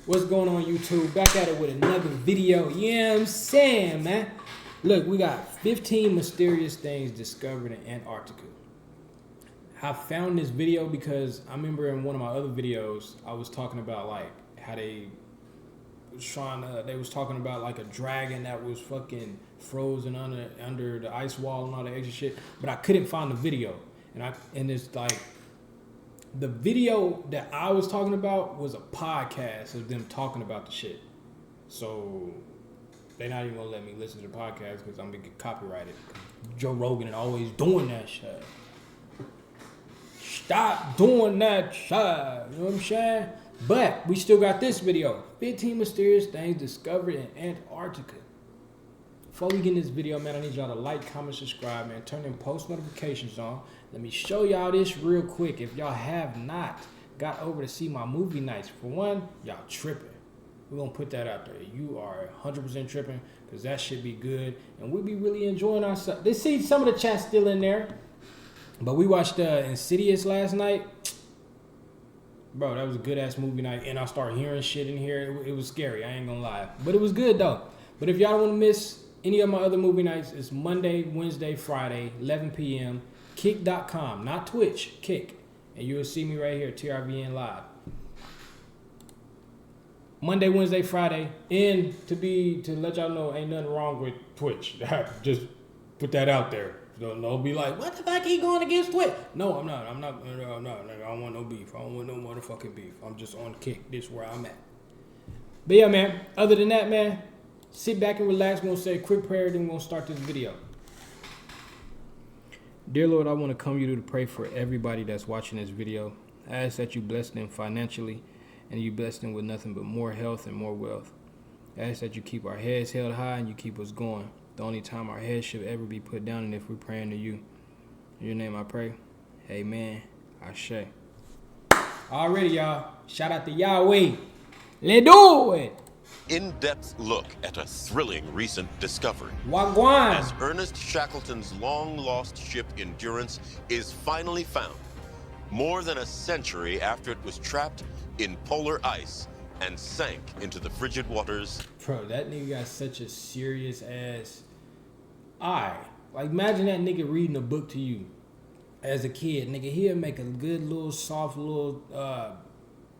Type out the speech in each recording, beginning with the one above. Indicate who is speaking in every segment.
Speaker 1: What's going on, YouTube? Back at it with another video. You know what I'm saying, man? Look, we got 15 mysterious things discovered in Antarctica. I found this video because I remember in one of my other videos, I was talking about like how they was talking about like a dragon that was fucking frozen under the ice wall and all that extra shit, but I couldn't find the video. And it's like the video that I was talking about was a podcast of them talking about the shit. So they're not even gonna let me listen to the podcast because I'm gonna get copyrighted. Joe Rogan and always doing that shit. Stop doing that shit. You know what I'm saying? But we still got this video. 15 mysterious things discovered in Antarctica. Before we get in this video, man, I need y'all to like, comment, subscribe, man. Turn in post notifications on. Let me show y'all this real quick. If y'all have not got over to see my movie nights, for one, y'all tripping. We're going to put that out there. You are 100% tripping because that should be good. And we'll be really enjoying ourselves. They see some of the chat still in there. But we watched Insidious last night. Bro, that was a good-ass movie night. And I started hearing shit in here. It was scary. I ain't going to lie. But it was good, though. But if y'all don't want to miss any of my other movie nights, it's Monday, Wednesday, Friday, 11 p.m. Kick.com, not Twitch, Kick. And you'll see me right here, TrvnLive. Monday, Wednesday, Friday. And to let y'all know, ain't nothing wrong with Twitch. Just put that out there. Don't be like, what the fuck he going against Twitch? No, I'm not. I don't want no beef. I don't want no motherfucking beef. I'm just on Kick. This is where I'm at. But yeah, man. Other than that, man, sit back and relax. We're going to say a quick prayer, then we're going to start this video. Dear Lord, I want to come to you to pray for everybody that's watching this video. I ask that you bless them financially and you bless them with nothing but more health and more wealth. I ask that you keep our heads held high and you keep us going. The only time our heads should ever be put down and if we're praying to you. In your name I pray. Amen. Ashe. Alrighty, y'all. Shout out to Yahweh. Let's do it.
Speaker 2: In-depth look at a thrilling recent discovery.
Speaker 1: Wagwan.
Speaker 2: As Ernest Shackleton's long-lost ship Endurance is finally found, more than a century after it was trapped in polar ice and sank into the frigid waters.
Speaker 1: Bro, that nigga got such a serious ass eye. Like, imagine that nigga reading a book to you as a kid. Nigga, he'll make a good little, soft little,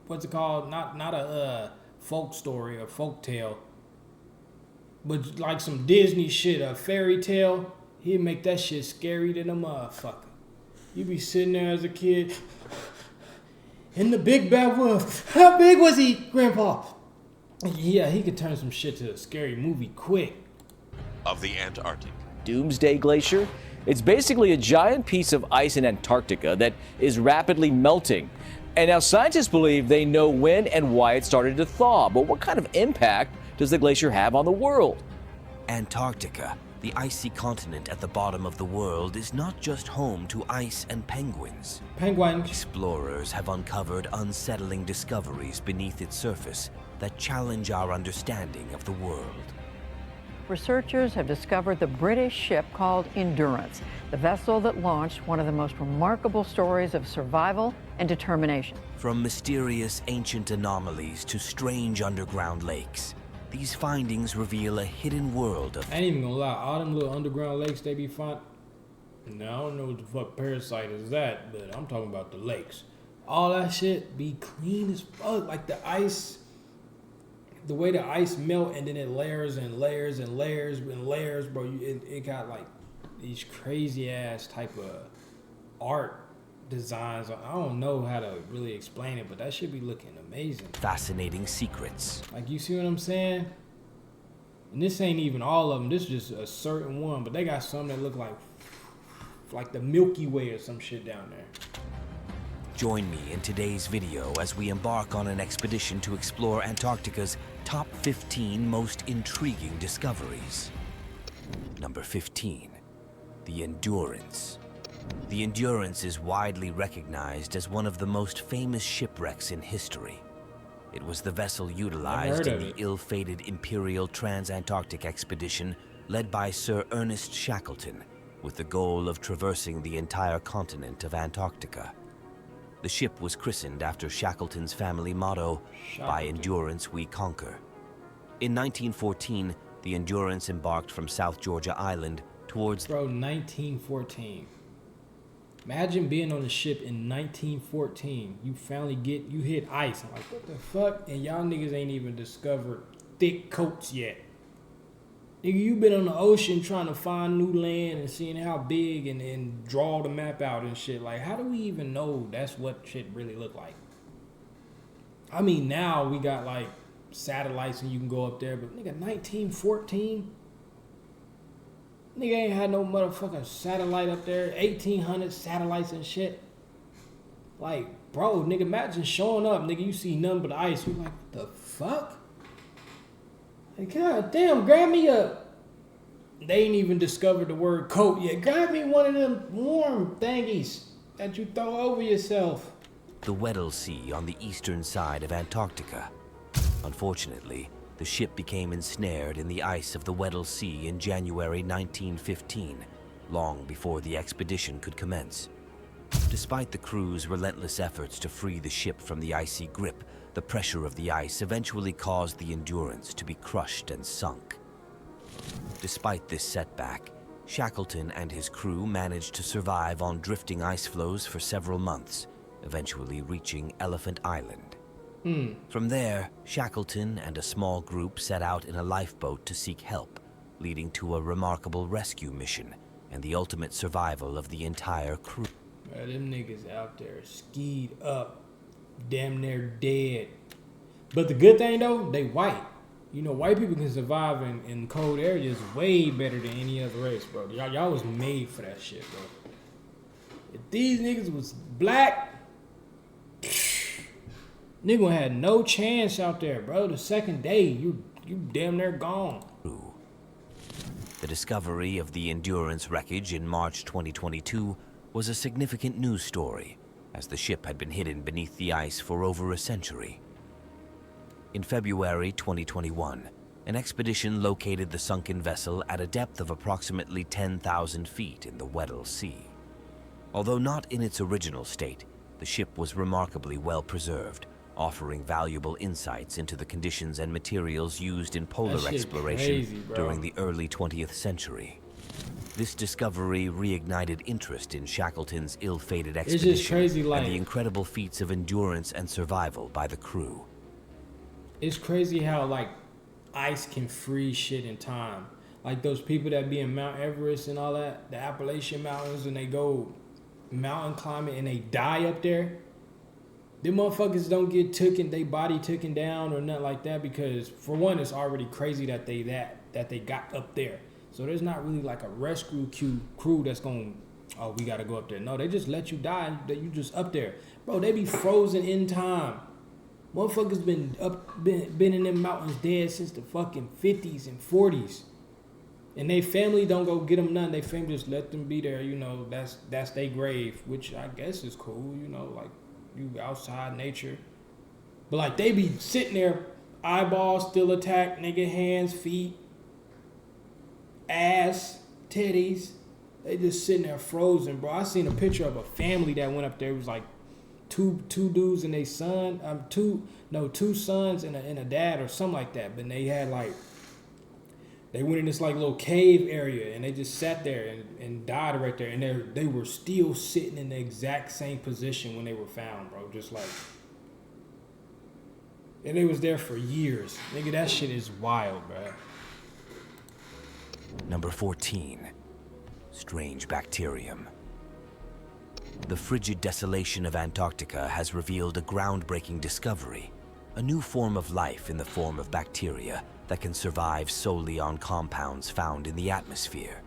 Speaker 1: what's it called? Not a folk story or folk tale, but like some Disney shit, a fairy tale. He'd make that shit scary than a motherfucker. You be sitting there as a kid in the big bad wolf. How big was he, Grandpa? Yeah, he could turn some shit to a scary movie quick.
Speaker 2: Of the Antarctic.
Speaker 3: Doomsday Glacier? It's basically a giant piece of ice in Antarctica that is rapidly melting. And now scientists believe they know when and why it started to thaw. But what kind of impact does the glacier have on the world?
Speaker 4: Antarctica, the icy continent at the bottom of the world, is not just home to ice and penguins.
Speaker 1: Penguins.
Speaker 4: Explorers have uncovered unsettling discoveries beneath its surface that challenge our understanding of the world.
Speaker 5: Researchers have discovered the British ship called Endurance, the vessel that launched one of the most remarkable stories of survival and determination.
Speaker 4: From mysterious ancient anomalies to strange underground lakes, these findings reveal a hidden world of...
Speaker 1: I ain't even gonna lie, all them little underground lakes they be finding. Now, I don't know what the fuck parasite is that, but I'm talking about the lakes. All that shit be clean as fuck. Like the ice, the way the ice melt and then it layers and layers and layers and layers, bro. It got like these crazy ass type of art designs. I don't know how to really explain it, but that should be looking amazing.
Speaker 4: Fascinating secrets.
Speaker 1: Like, you see what I'm saying? And this ain't even all of them. This is just a certain one, but they got some that look like the Milky Way or some shit down there.
Speaker 4: Join me in today's video as we embark on an expedition to explore Antarctica's top 15 most intriguing discoveries. Number 15, the Endurance. The Endurance is widely recognized as one of the most famous shipwrecks in history. It was the vessel utilized in the ill-fated Imperial Trans-Antarctic expedition led by Sir Ernest Shackleton, with the goal of traversing the entire continent of Antarctica. The ship was christened after Shackleton's family motto, "By endurance we conquer." In 1914, the Endurance embarked from South Georgia Island towards...
Speaker 1: Bro, 1914. Imagine being on a ship in 1914. You finally you hit ice. I'm like, what the fuck? And y'all niggas ain't even discovered thick coats yet. Nigga, you been on the ocean trying to find new land and seeing how big and draw the map out and shit. Like, how do we even know that's what shit really look like? I mean, now we got like satellites and you can go up there, but nigga, 1914? Nigga ain't had no motherfucking satellite up there. 1800 satellites and shit. Like, bro, nigga, imagine showing up, nigga, you see nothing but ice. You like, what the fuck? Like, god damn, grab me a... They ain't even discovered the word coat yet. Grab me one of them warm thingies that you throw over yourself.
Speaker 4: the Weddell Sea on the eastern side of Antarctica. Unfortunately, the ship became ensnared in the ice of the Weddell Sea in January 1915, long before the expedition could commence. Despite the crew's relentless efforts to free the ship from the icy grip, the pressure of the ice eventually caused the Endurance to be crushed and sunk. Despite this setback, Shackleton and his crew managed to survive on drifting ice floes for several months, eventually reaching Elephant Island. From there, Shackleton and a small group set out in a lifeboat to seek help, leading to a remarkable rescue mission and the ultimate survival of the entire crew.
Speaker 1: Man, them niggas out there skied up, damn near dead. But the good thing though, they white. You know, white people can survive in cold areas way better than any other race, bro. Y'all was made for that shit, bro. If these niggas was black, nigga had no chance out there, bro. The second day, you damn near gone.
Speaker 4: The discovery of the Endurance wreckage in March 2022 was a significant news story, as the ship had been hidden beneath the ice for over a century. In February 2021, an expedition located the sunken vessel at a depth of approximately 10,000 feet in the Weddell Sea. Although not in its original state, the ship was remarkably well preserved, offering valuable insights into the conditions and materials used in polar exploration during the early 20th century. This discovery reignited interest in Shackleton's ill-fated expedition and the incredible feats of endurance and survival by the crew.
Speaker 1: It's crazy how, like, ice can freeze shit in time. Like those people that be in Mount Everest and all that, the Appalachian Mountains, and they go mountain climbing and they die up there. Them motherfuckers don't get they body taken down or nothing like that, because for one, it's already crazy that they got up there. So there's not really like a rescue crew that's going, oh, we gotta go up there. No, they just let you die, that you just up there. Bro, they be frozen in time. Motherfuckers been in them mountains dead since the fucking 50s and 40s. And they family don't go get them none. They family just let them be there, you know, that's their grave, which I guess is cool, you know, like you outside nature. But like they be sitting there, eyeballs still attacked, nigga, hands, feet, ass, titties. They just sitting there frozen, bro. I seen a picture of a family that went up there. It was like two dudes and they son, two sons and a dad or something like that. But they had like, they went in this like little cave area and they just sat there and died right there. And they were still sitting in the exact same position when they were found, bro. Just like, and they was there for years. Nigga, that shit is wild, bro.
Speaker 4: Number 14, strange bacterium. The frigid desolation of Antarctica has revealed a groundbreaking discovery, a new form of life in the form of bacteria that can survive solely on compounds found in the atmosphere.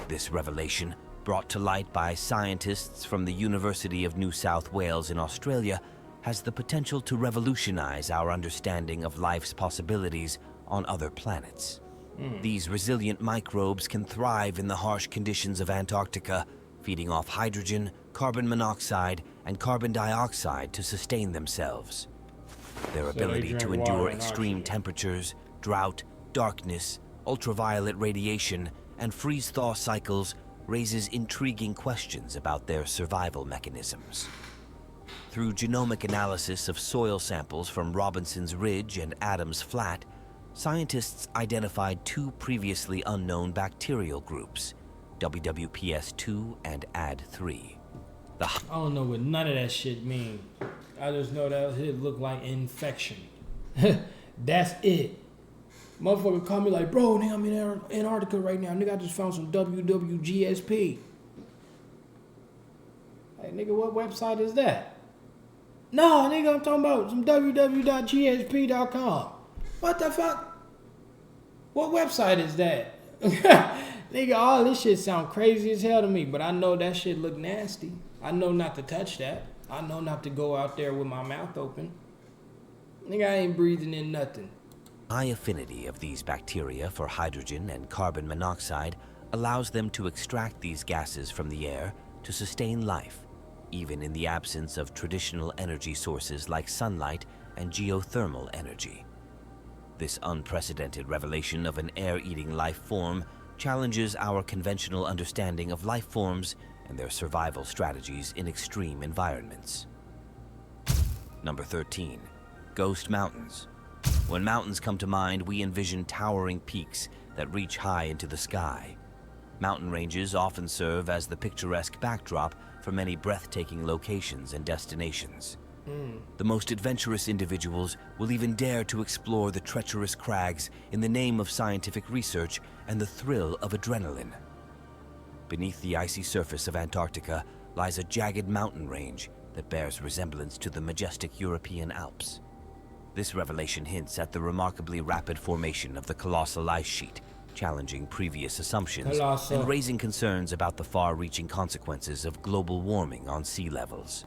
Speaker 4: This revelation, brought to light by scientists from the University of New South Wales in Australia, has the potential to revolutionize our understanding of life's possibilities on other planets. These resilient microbes can thrive in the harsh conditions of Antarctica, feeding off hydrogen, carbon monoxide, and carbon dioxide to sustain themselves. Their ability to endure extreme temperatures, drought, darkness, ultraviolet radiation, and freeze-thaw cycles raises intriguing questions about their survival mechanisms. Through genomic analysis of soil samples from Robinson's Ridge and Adams Flat, scientists identified two previously unknown bacterial groups, WWPS2 and AD3.
Speaker 1: I don't know what none of that shit mean. I just know that it looked like infection. That's it. Motherfucker call me like, bro, nigga, I'm in Antarctica right now. Nigga, I just found some WWGSP. Like, nigga, what website is that? No, nigga, I'm talking about some www.gsp.com. What the fuck? What website is that? Nigga, all this shit sound crazy as hell to me, but I know that shit look nasty. I know not to touch that. I know not to go out there with my mouth open. Nigga, I ain't breathing in nothing.
Speaker 4: High affinity of these bacteria for hydrogen and carbon monoxide allows them to extract these gases from the air to sustain life, even in the absence of traditional energy sources like sunlight and geothermal energy. This unprecedented revelation of an air-eating life form challenges our conventional understanding of life forms and their survival strategies in extreme environments. Number 13. Ghost mountains. When mountains come to mind, we envision towering peaks that reach high into the sky. Mountain ranges often serve as the picturesque backdrop for many breathtaking locations and destinations. The most adventurous individuals will even dare to explore the treacherous crags in the name of scientific research and the thrill of adrenaline. Beneath the icy surface of Antarctica lies a jagged mountain range that bears resemblance to the majestic European Alps. This revelation hints at the remarkably rapid formation of the colossal ice sheet, challenging previous assumptions and raising concerns about the far-reaching consequences of global warming on sea levels.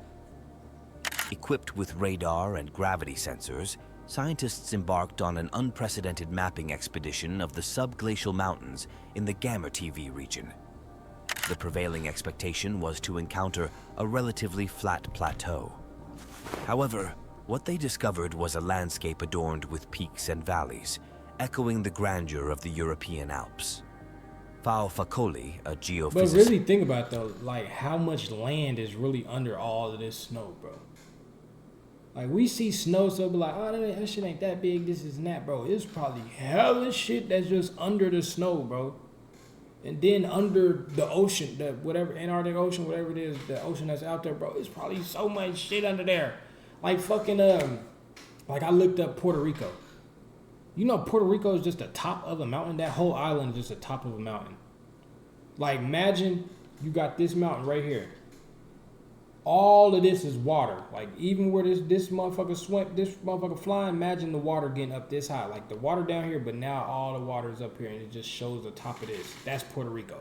Speaker 4: Equipped with radar and gravity sensors, scientists embarked on an unprecedented mapping expedition of the subglacial mountains in the Gamma TV region. The prevailing expectation was to encounter a relatively flat plateau. However, what they discovered was a landscape adorned with peaks and valleys, echoing the grandeur of the European Alps. Facoli, a geophysicist...
Speaker 1: But really think about it, though, like how much land is really under all of this snow, bro. Like, we see snow, so be like, oh, that shit ain't that big, this is that, bro. It's probably hella shit that's just under the snow, bro. And then under the ocean, the whatever, Antarctic Ocean, whatever it is, the ocean that's out there, bro, it's probably so much shit under there. Like fucking, like I looked up Puerto Rico. You know Puerto Rico is just the top of a mountain? That whole island is just the top of a mountain. Like, imagine you got this mountain right here. All of this is water. Like, even where this motherfucker flying, imagine the water getting up this high. Like, the water down here, but now all the water is up here, and it just shows the top of this. That's Puerto Rico.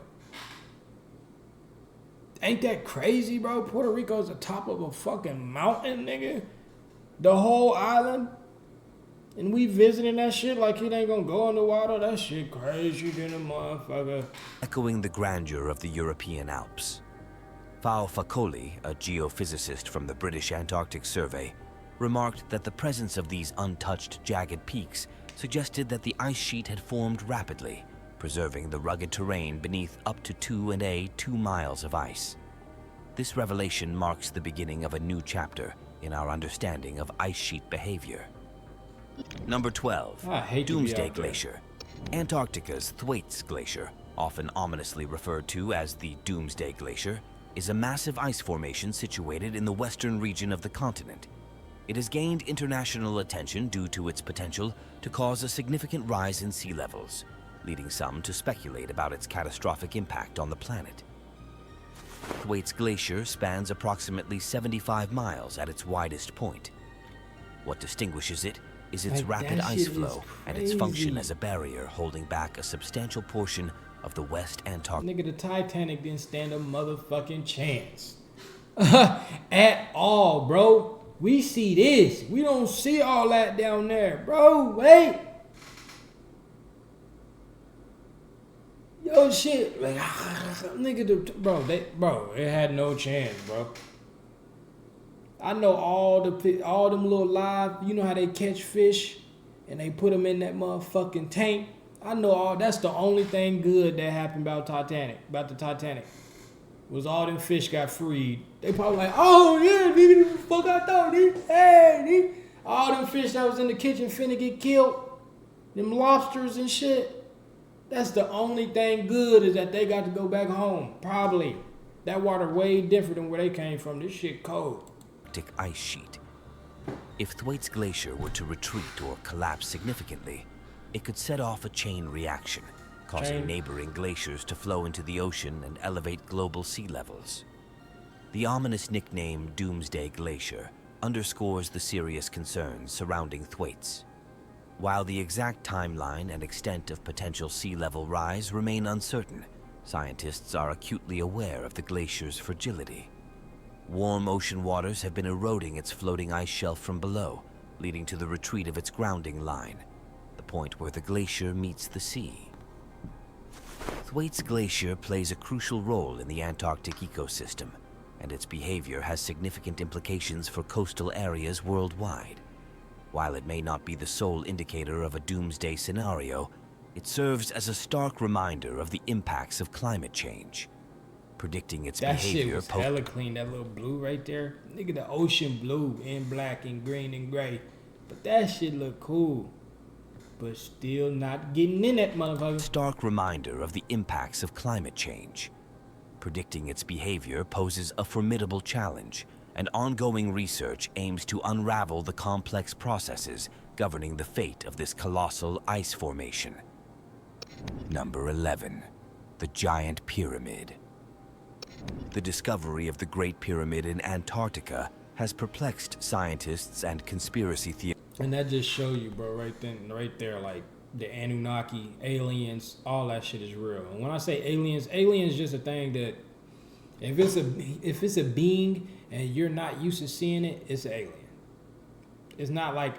Speaker 1: Ain't that crazy, bro? Puerto Rico is the top of a fucking mountain, nigga. The whole island. And we visiting that shit like it ain't gonna go in the water. That shit crazy than a motherfucker.
Speaker 4: Echoing the grandeur of the European Alps. Facoli, a geophysicist from the British Antarctic Survey, remarked that the presence of these untouched jagged peaks suggested that the ice sheet had formed rapidly, preserving the rugged terrain beneath up to 2 miles of ice. This revelation marks the beginning of a new chapter in our understanding of ice sheet behavior. Number 12, Doomsday Glacier. Antarctica's Thwaites Glacier, often ominously referred to as the Doomsday Glacier, is a massive ice formation situated in the western region of the continent. It has gained international attention due to its potential to cause a significant rise in sea levels, leading some to speculate about its catastrophic impact on the planet. Thwaites Glacier spans approximately 75 miles at its widest point. What distinguishes it is its rapid ice flow and its function as a barrier holding back a substantial portion of the West Antarctic.
Speaker 1: Nigga, the Titanic didn't stand a motherfucking chance. At all, bro. We see this. We don't see all that down there. Bro, wait. Yo, shit. Like, nigga, bro, it had no chance, bro. I know all them little live, you know how they catch fish and they put them in that motherfucking tank. I know all, that's the only thing good that happened about the Titanic. was all them fish got freed. They probably like, oh yeah, nigga, the fuck I thought, nigga. Hey, nigga. All them fish that was in the kitchen finna get killed. Them lobsters and shit. That's the only thing good is that they got to go back home. Probably. That water way different than where they came from. This shit cold.
Speaker 4: Arctic ice sheet. If Thwaites Glacier were to retreat or collapse significantly, it could set off a chain reaction, causing neighboring glaciers to flow into the ocean and elevate global sea levels. The ominous nickname Doomsday Glacier underscores the serious concerns surrounding Thwaites. While the exact timeline and extent of potential sea level rise remain uncertain, scientists are acutely aware of the glacier's fragility. Warm ocean waters have been eroding its floating ice shelf from below, leading to the retreat of its grounding line, the point where the glacier meets the sea. Thwaites Glacier plays a crucial role in the Antarctic ecosystem, and its behavior has significant implications for coastal areas worldwide. While it may not be the sole indicator of a doomsday scenario, it serves as a stark reminder of the impacts of climate change. Predicting its
Speaker 1: that
Speaker 4: behavior
Speaker 1: shit was hella clean, that little blue right there. Nigga, the ocean blue in black and green and gray. But that shit look cool. But still not getting in that motherfucker.
Speaker 4: Stark reminder of the impacts of climate change. Predicting its behavior poses a formidable challenge, and ongoing research aims to unravel the complex processes governing the fate of this colossal ice formation. Number 11. The Giant Pyramid. The discovery of the Great Pyramid in Antarctica has perplexed scientists and conspiracy theorists.
Speaker 1: And that just show you, bro, right there, like the Anunnaki, aliens, all that shit is real. And when I say aliens just a thing that if it's a being and you're not used to seeing it, it's an alien. It's not like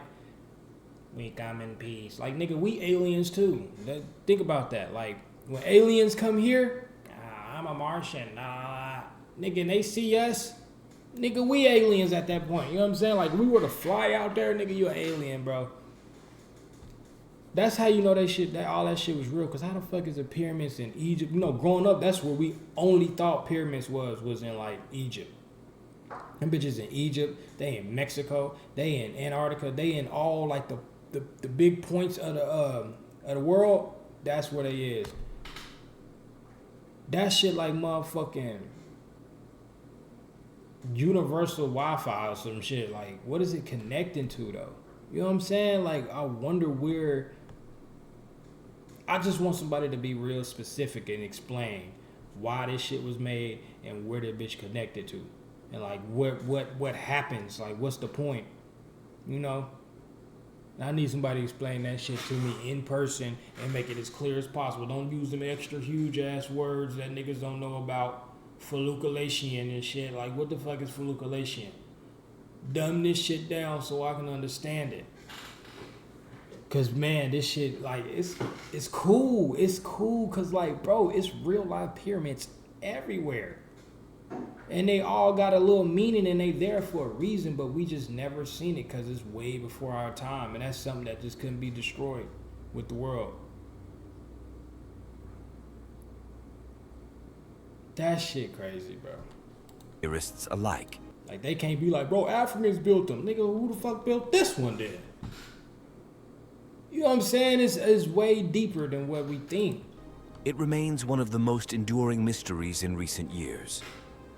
Speaker 1: we come in peace. Like, nigga, we aliens too. Think about that. Like, when aliens come here, I'm a Martian. Nigga, and they see us, nigga, we aliens at that point. You know what I'm saying? Like, we were to fly out there, nigga, you an alien, bro. That's how you know all that shit was real. Cause how the fuck is the pyramids in Egypt? You know, growing up, that's where we only thought pyramids was in like Egypt. Them bitches in Egypt, they in Mexico, they in Antarctica, they in all like the big points of the world. That's where they is. That shit like motherfucking universal Wi-Fi or some shit. Like, what is it connecting to though? You know what I'm saying? Like, I wonder where. I just want somebody to be real specific and explain why this shit was made and where that bitch connected to, and like what happens. Like, what's the point? You know. I need somebody to explain that shit to me in person and make it as clear as possible. Don't use them extra huge ass words that niggas don't know about. Fluculation and shit. Like, what the fuck is fluculation? Dumb this shit down so I can understand it. Cause man, this shit, like, it's cool. It's cool cause like, bro, it's real life pyramids everywhere. And they all got a little meaning and they there for a reason, but we just never seen it because it's way before our time. And that's something that just couldn't be destroyed with the world. That shit crazy, bro.
Speaker 4: Theorists alike.
Speaker 1: Like, they can't be like, bro, Africans built them. Nigga, who the fuck built this one then? You know what I'm saying? It's way deeper than what we think.
Speaker 4: It remains one of the most enduring mysteries in recent years.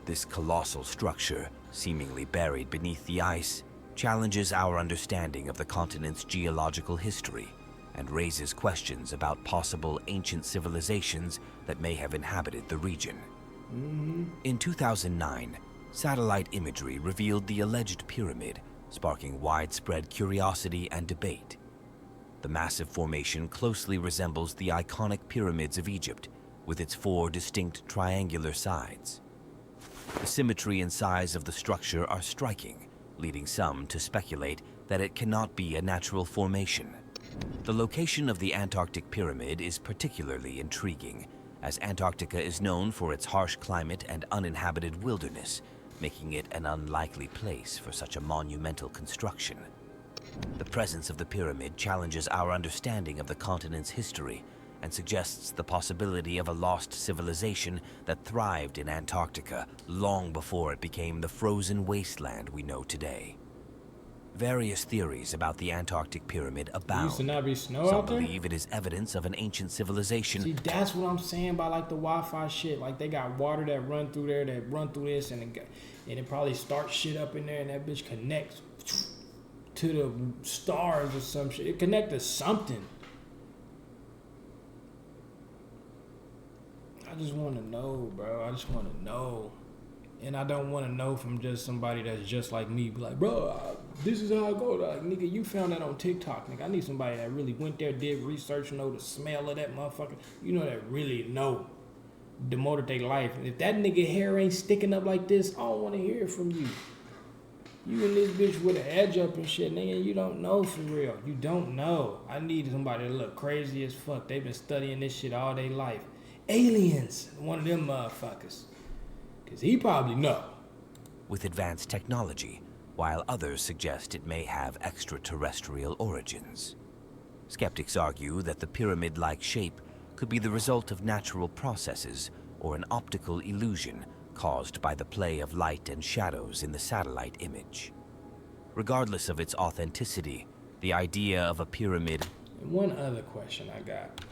Speaker 4: This colossal structure, seemingly buried beneath the ice, challenges our understanding of the continent's geological history and raises questions about possible ancient civilizations that may have inhabited the region. In 2009, satellite imagery revealed the alleged pyramid, sparking widespread curiosity and debate. The massive formation closely resembles the iconic pyramids of Egypt, with its 4 distinct triangular sides. The symmetry and size of the structure are striking, leading some to speculate that it cannot be a natural formation. The location of the Antarctic pyramid is particularly intriguing, as Antarctica is known for its harsh climate and uninhabited wilderness, making it an unlikely place for such a monumental construction. The presence of the pyramid challenges our understanding of the continent's history and suggests the possibility of a lost civilization that thrived in Antarctica long before it became the frozen wasteland we know today. Various theories about the Antarctic pyramid abound.
Speaker 1: Used to not be snow
Speaker 4: Some
Speaker 1: out there?
Speaker 4: believe it is evidence of an ancient civilization.
Speaker 1: See, that's what I'm saying about like the Wi-Fi shit. Like they got water that run through there, that run through this, and it probably starts shit up in there, and that bitch connects to the stars or some shit. It connects to something. I just want to know, bro. I just want to know. And I don't want to know from just somebody that's just like me. Be like, bro, this is how I go. Like, nigga, you found that on TikTok, nigga. I need somebody that really went there, did research, know the smell of that motherfucker. You know, that really know the more that they life. And if that nigga hair ain't sticking up like this, I don't want to hear it from you. You in this bitch with an edge up and shit, nigga. You don't know for real. You don't know. I need somebody that look crazy as fuck. They've been studying this shit all their life. Aliens, one of them motherfuckers. Because he probably know.
Speaker 4: With advanced technology, while others suggest it may have extraterrestrial origins. Skeptics argue that the pyramid-like shape could be the result of natural processes or an optical illusion caused by the play of light and shadows in the satellite image. Regardless of its authenticity, the idea of a pyramid...
Speaker 1: And one other question I got.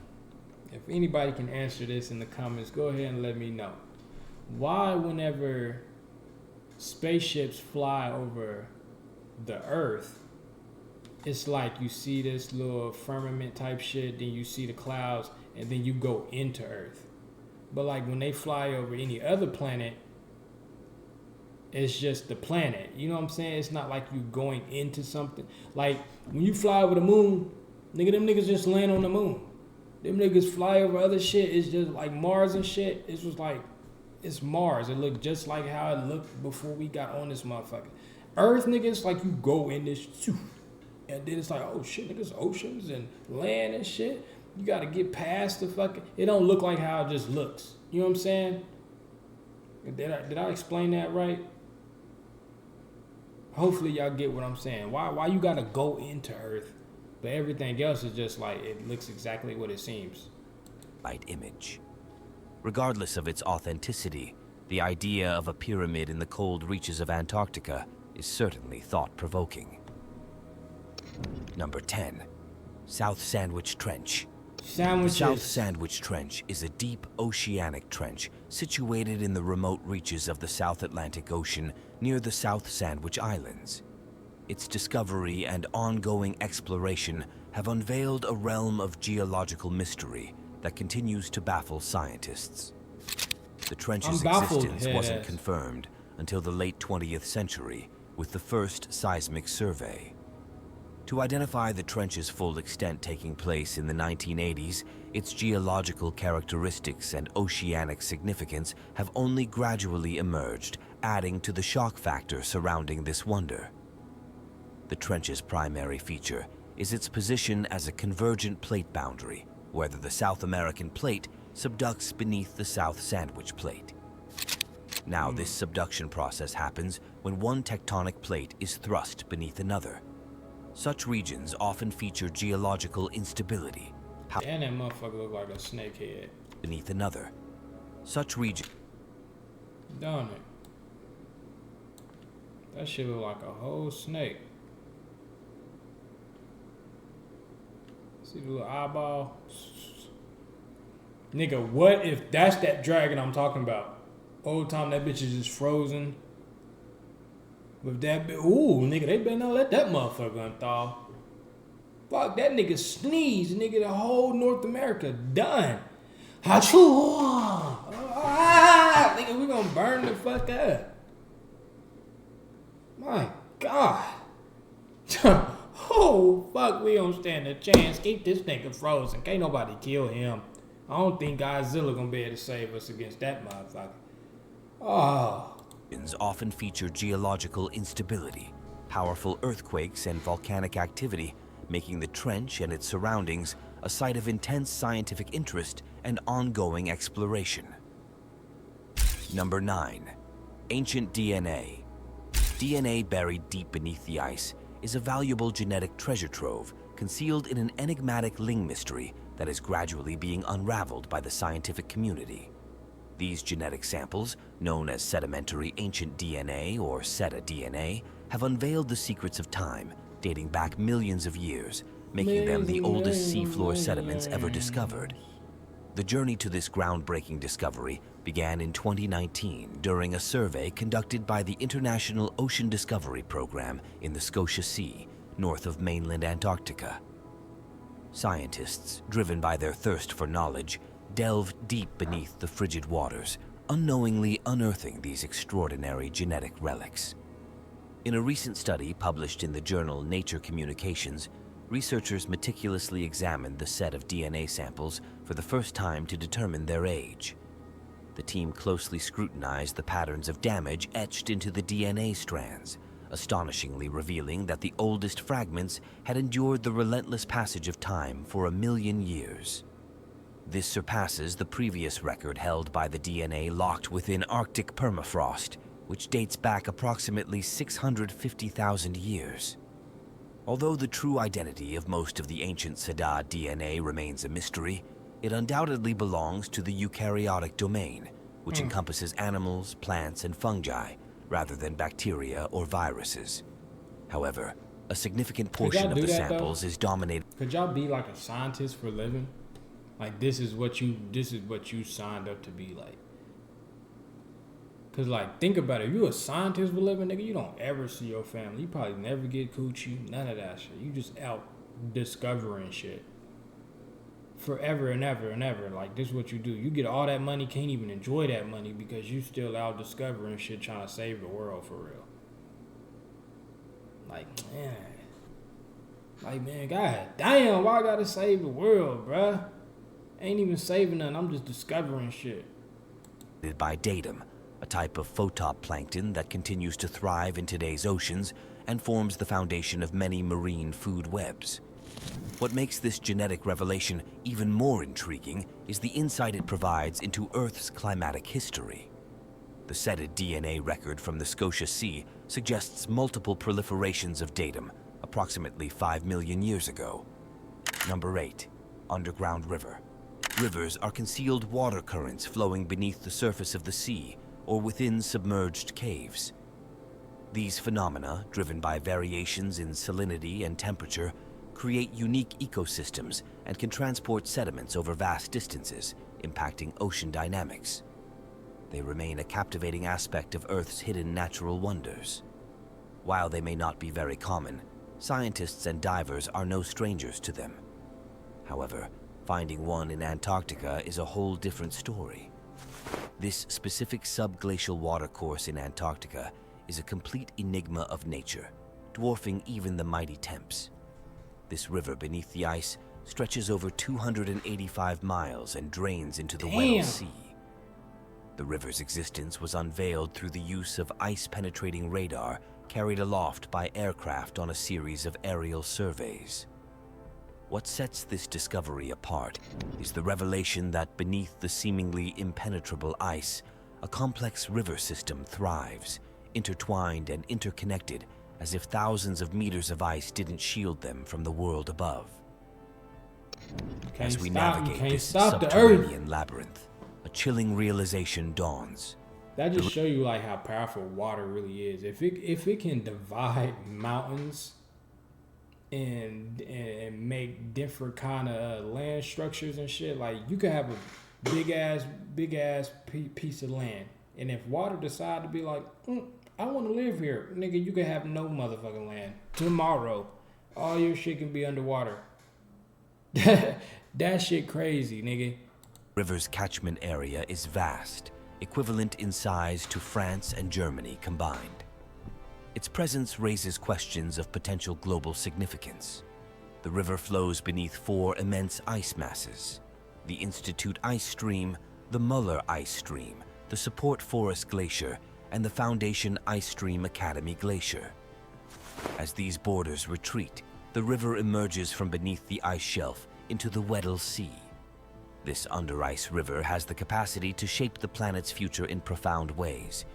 Speaker 1: If anybody can answer this in the comments, go ahead and let me know. Why whenever spaceships fly over the Earth, it's like you see this little firmament type shit, then you see the clouds, and then you go into Earth. But like when they fly over any other planet, it's just the planet. You know what I'm saying? It's not like you going into something. Like when you fly over the moon, nigga, them niggas just land on the moon. Them niggas fly over other shit. It's just like Mars and shit. It's just like, it's Mars. It looked just like how it looked before we got on this motherfucker. Earth, nigga, it's like you go in this, and then it's like, oh shit, niggas, oceans and land and shit. You gotta get past the fucking, it don't look like how it just looks. You know what I'm saying? Did I explain that right? Hopefully y'all get what I'm saying. Why you gotta go into Earth, but everything else is just like, it looks exactly what it seems.
Speaker 4: light image. Regardless of its authenticity, the idea of a pyramid in the cold reaches of Antarctica is certainly thought-provoking. Number 10. South Sandwich Trench. The South Sandwich Trench is a deep oceanic trench situated in the remote reaches of the South Atlantic Ocean near the South Sandwich Islands. Its discovery and ongoing exploration have unveiled a realm of geological mystery that continues to baffle scientists. The trench's existence wasn't confirmed until the late 20th century with the first seismic survey. To identify the trench's full extent taking place in the 1980s, its geological characteristics and oceanic significance have only gradually emerged, adding to the shock factor surrounding this wonder. The trench's primary feature is its position as a convergent plate boundary, where the South American plate subducts beneath the South Sandwich Plate. Now, this subduction process happens when one tectonic plate is thrust beneath another. Such regions often feature geological instability.
Speaker 1: And that motherfucker look like a snakehead.
Speaker 4: Beneath another. Such region.
Speaker 1: Don't it? That shit look like a whole snake. See the little eyeball? Nigga, what if that's that dragon I'm talking about? Old time that bitch is just frozen. With that, ooh, nigga, they better not let that motherfucker unthaw. Fuck, that nigga sneeze, nigga, the whole North America done. Achoo! Ah, nigga, we gonna burn the fuck up. My God. Oh, fuck, we don't stand a chance. Keep this nigga frozen. Can't nobody kill him. I don't think Godzilla gonna be able to save us against that motherfucker. Oh.
Speaker 4: Often feature geological instability, powerful earthquakes, and volcanic activity, making the trench and its surroundings a site of intense scientific interest and ongoing exploration. Number 9. Ancient DNA. DNA buried deep beneath the ice is a valuable genetic treasure trove concealed in an enigmatic Ling mystery that is gradually being unraveled by the scientific community. These genetic samples, known as sedimentary ancient DNA or cetDNA, have unveiled the secrets of time, dating back millions of years, making them the oldest seafloor sediments ever discovered. The journey to this groundbreaking discovery began in 2019 during a survey conducted by the International Ocean Discovery Program in the Scotia Sea, north of mainland Antarctica. Scientists, driven by their thirst for knowledge, delved deep beneath the frigid waters, unknowingly unearthing these extraordinary genetic relics. In a recent study published in the journal Nature Communications, researchers meticulously examined the set of DNA samples for the first time to determine their age. The team closely scrutinized the patterns of damage etched into the DNA strands, astonishingly revealing that the oldest fragments had endured the relentless passage of time for 1 million years. This surpasses the previous record held by the DNA locked within Arctic permafrost, which dates back approximately 650,000 years. Although the true identity of most of the ancient Sedad DNA remains a mystery, it undoubtedly belongs to the eukaryotic domain, which encompasses animals, plants, and fungi, rather than bacteria or viruses. However, a significant portion of the samples is dominated.
Speaker 1: Could y'all be like a scientist for a living? Like this is what you signed up to be like. Cause like think about it, if you a scientist for a living, nigga, you don't ever see your family. You probably never get coochie, none of that shit. You just out discovering shit. Forever and ever and ever. Like this is what you do. You get all that money, can't even enjoy that money because you still out discovering shit, trying to save the world for real. Like man, god damn, why I gotta save the world, bruh? Ain't even saving nothing, I'm just discovering shit.
Speaker 4: By datum, a type of photoplankton that continues to thrive in today's oceans and forms the foundation of many marine food webs. What makes this genetic revelation even more intriguing is the insight it provides into Earth's climatic history. The setted DNA record from the Scotia Sea suggests multiple proliferations of datum, approximately 5 million years ago. Number 8. Underground river. Rivers are concealed water currents flowing beneath the surface of the sea or within submerged caves. These phenomena, driven by variations in salinity and temperature, create unique ecosystems and can transport sediments over vast distances, impacting ocean dynamics. They remain a captivating aspect of Earth's hidden natural wonders. While they may not be very common, scientists and divers are no strangers to them. However, finding one in Antarctica is a whole different story. This specific subglacial watercourse in Antarctica is a complete enigma of nature, dwarfing even the mighty Temps. This river beneath the ice stretches over 285 miles and drains into the Weddell Sea. The river's existence was unveiled through the use of ice-penetrating radar carried aloft by aircraft on a series of aerial surveys. What sets this discovery apart is the revelation that beneath the seemingly impenetrable ice, a complex river system thrives, intertwined and interconnected as if thousands of meters of ice didn't shield them from the world above. As we navigate this subterranean labyrinth, a chilling realization dawns.
Speaker 1: That just shows you like how powerful water really is. If it can divide mountains and make different kind of land structures and shit, like you could have a big ass piece of land, and if water decide to be like, I want to live here, nigga, you could have no motherfucking land tomorrow. All your shit can be underwater. That shit crazy, nigga.
Speaker 4: River's catchment area is vast, equivalent in size to France and Germany combined. Its presence raises questions of potential global significance. The river flows beneath 4 immense ice masses: the Institute Ice Stream, the Muller Ice Stream, the Support Forest Glacier, and the Foundation Ice Stream Academy Glacier. As these borders retreat, the river emerges from beneath the ice shelf into the Weddell Sea. This under-ice river has the capacity to shape the planet's future in profound ways.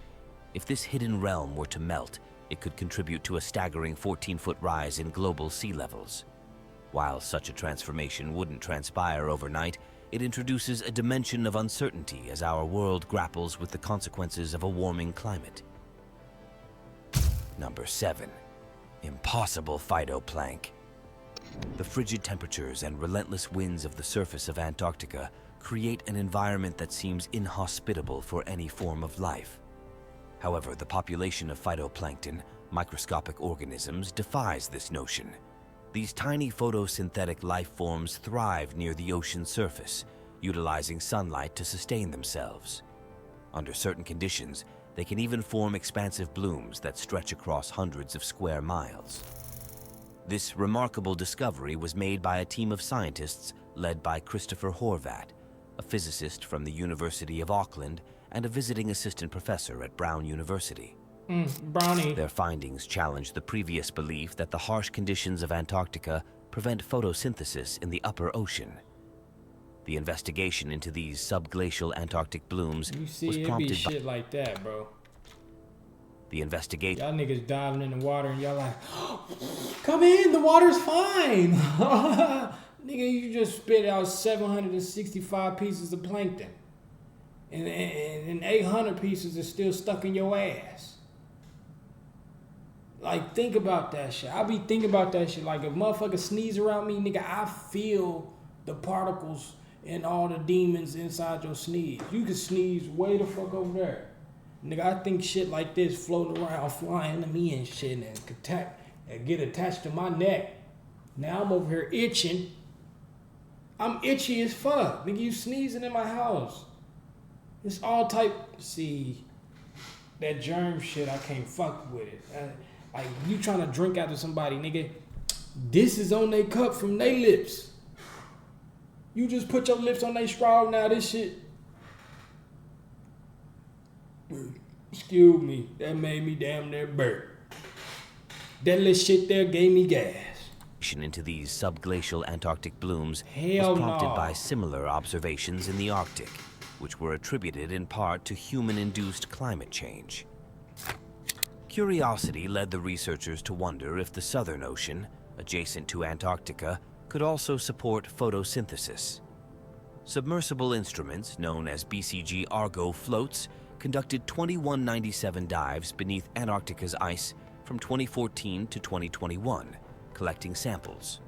Speaker 4: If this hidden realm were to melt, it could contribute to a staggering 14-foot rise in global sea levels. While such a transformation wouldn't transpire overnight, it introduces a dimension of uncertainty as our world grapples with the consequences of a warming climate. Number 7. Impossible phytoplank. The frigid temperatures and relentless winds of the surface of Antarctica create an environment that seems inhospitable for any form of life. However, the population of phytoplankton, microscopic organisms, defies this notion. These tiny photosynthetic life forms thrive near the ocean's surface, utilizing sunlight to sustain themselves. Under certain conditions, they can even form expansive blooms that stretch across hundreds of square miles. This remarkable discovery was made by a team of scientists led by Christopher Horvat, a physicist from the University of Auckland and a visiting assistant professor at Brown University.
Speaker 1: Brownie.
Speaker 4: Their findings challenge the previous belief that the harsh conditions of Antarctica prevent photosynthesis in the upper ocean. The investigation into these subglacial Antarctic blooms
Speaker 1: You see,
Speaker 4: was
Speaker 1: it be
Speaker 4: prompted by
Speaker 1: shit like that, bro.
Speaker 4: the investigation.
Speaker 1: Y'all niggas diving in the water and y'all like, come in, the water's fine. Nigga, you just spit out 765 pieces of plankton. And 800 pieces is still stuck in your ass. Like, think about that shit. I be thinking about that shit. Like, if motherfucker sneeze around me, nigga, I feel the particles and all the demons inside your sneeze. You can sneeze way the fuck over there. Nigga, I think shit like this floating around, flying to me and shit, and get attached to my neck. Now I'm over here itching. I'm itchy as fuck. Nigga, you sneezing in my house. It's all type, see, that germ shit, I can't fuck with it. Like, you trying to drink out of somebody, nigga, this is on their cup from their lips. You just put your lips on their straw, now this shit. Excuse me, that made me damn near burp. That little shit there gave me gas.
Speaker 4: Into these subglacial Antarctic blooms
Speaker 1: Hell
Speaker 4: was prompted
Speaker 1: no.
Speaker 4: by similar observations in the Arctic, which were attributed in part to human-induced climate change. Curiosity led the researchers to wonder if the Southern Ocean, adjacent to Antarctica, could also support photosynthesis. Submersible instruments, known as BCG Argo floats, conducted 2197 dives beneath Antarctica's ice from 2014 to 2021, collecting samples.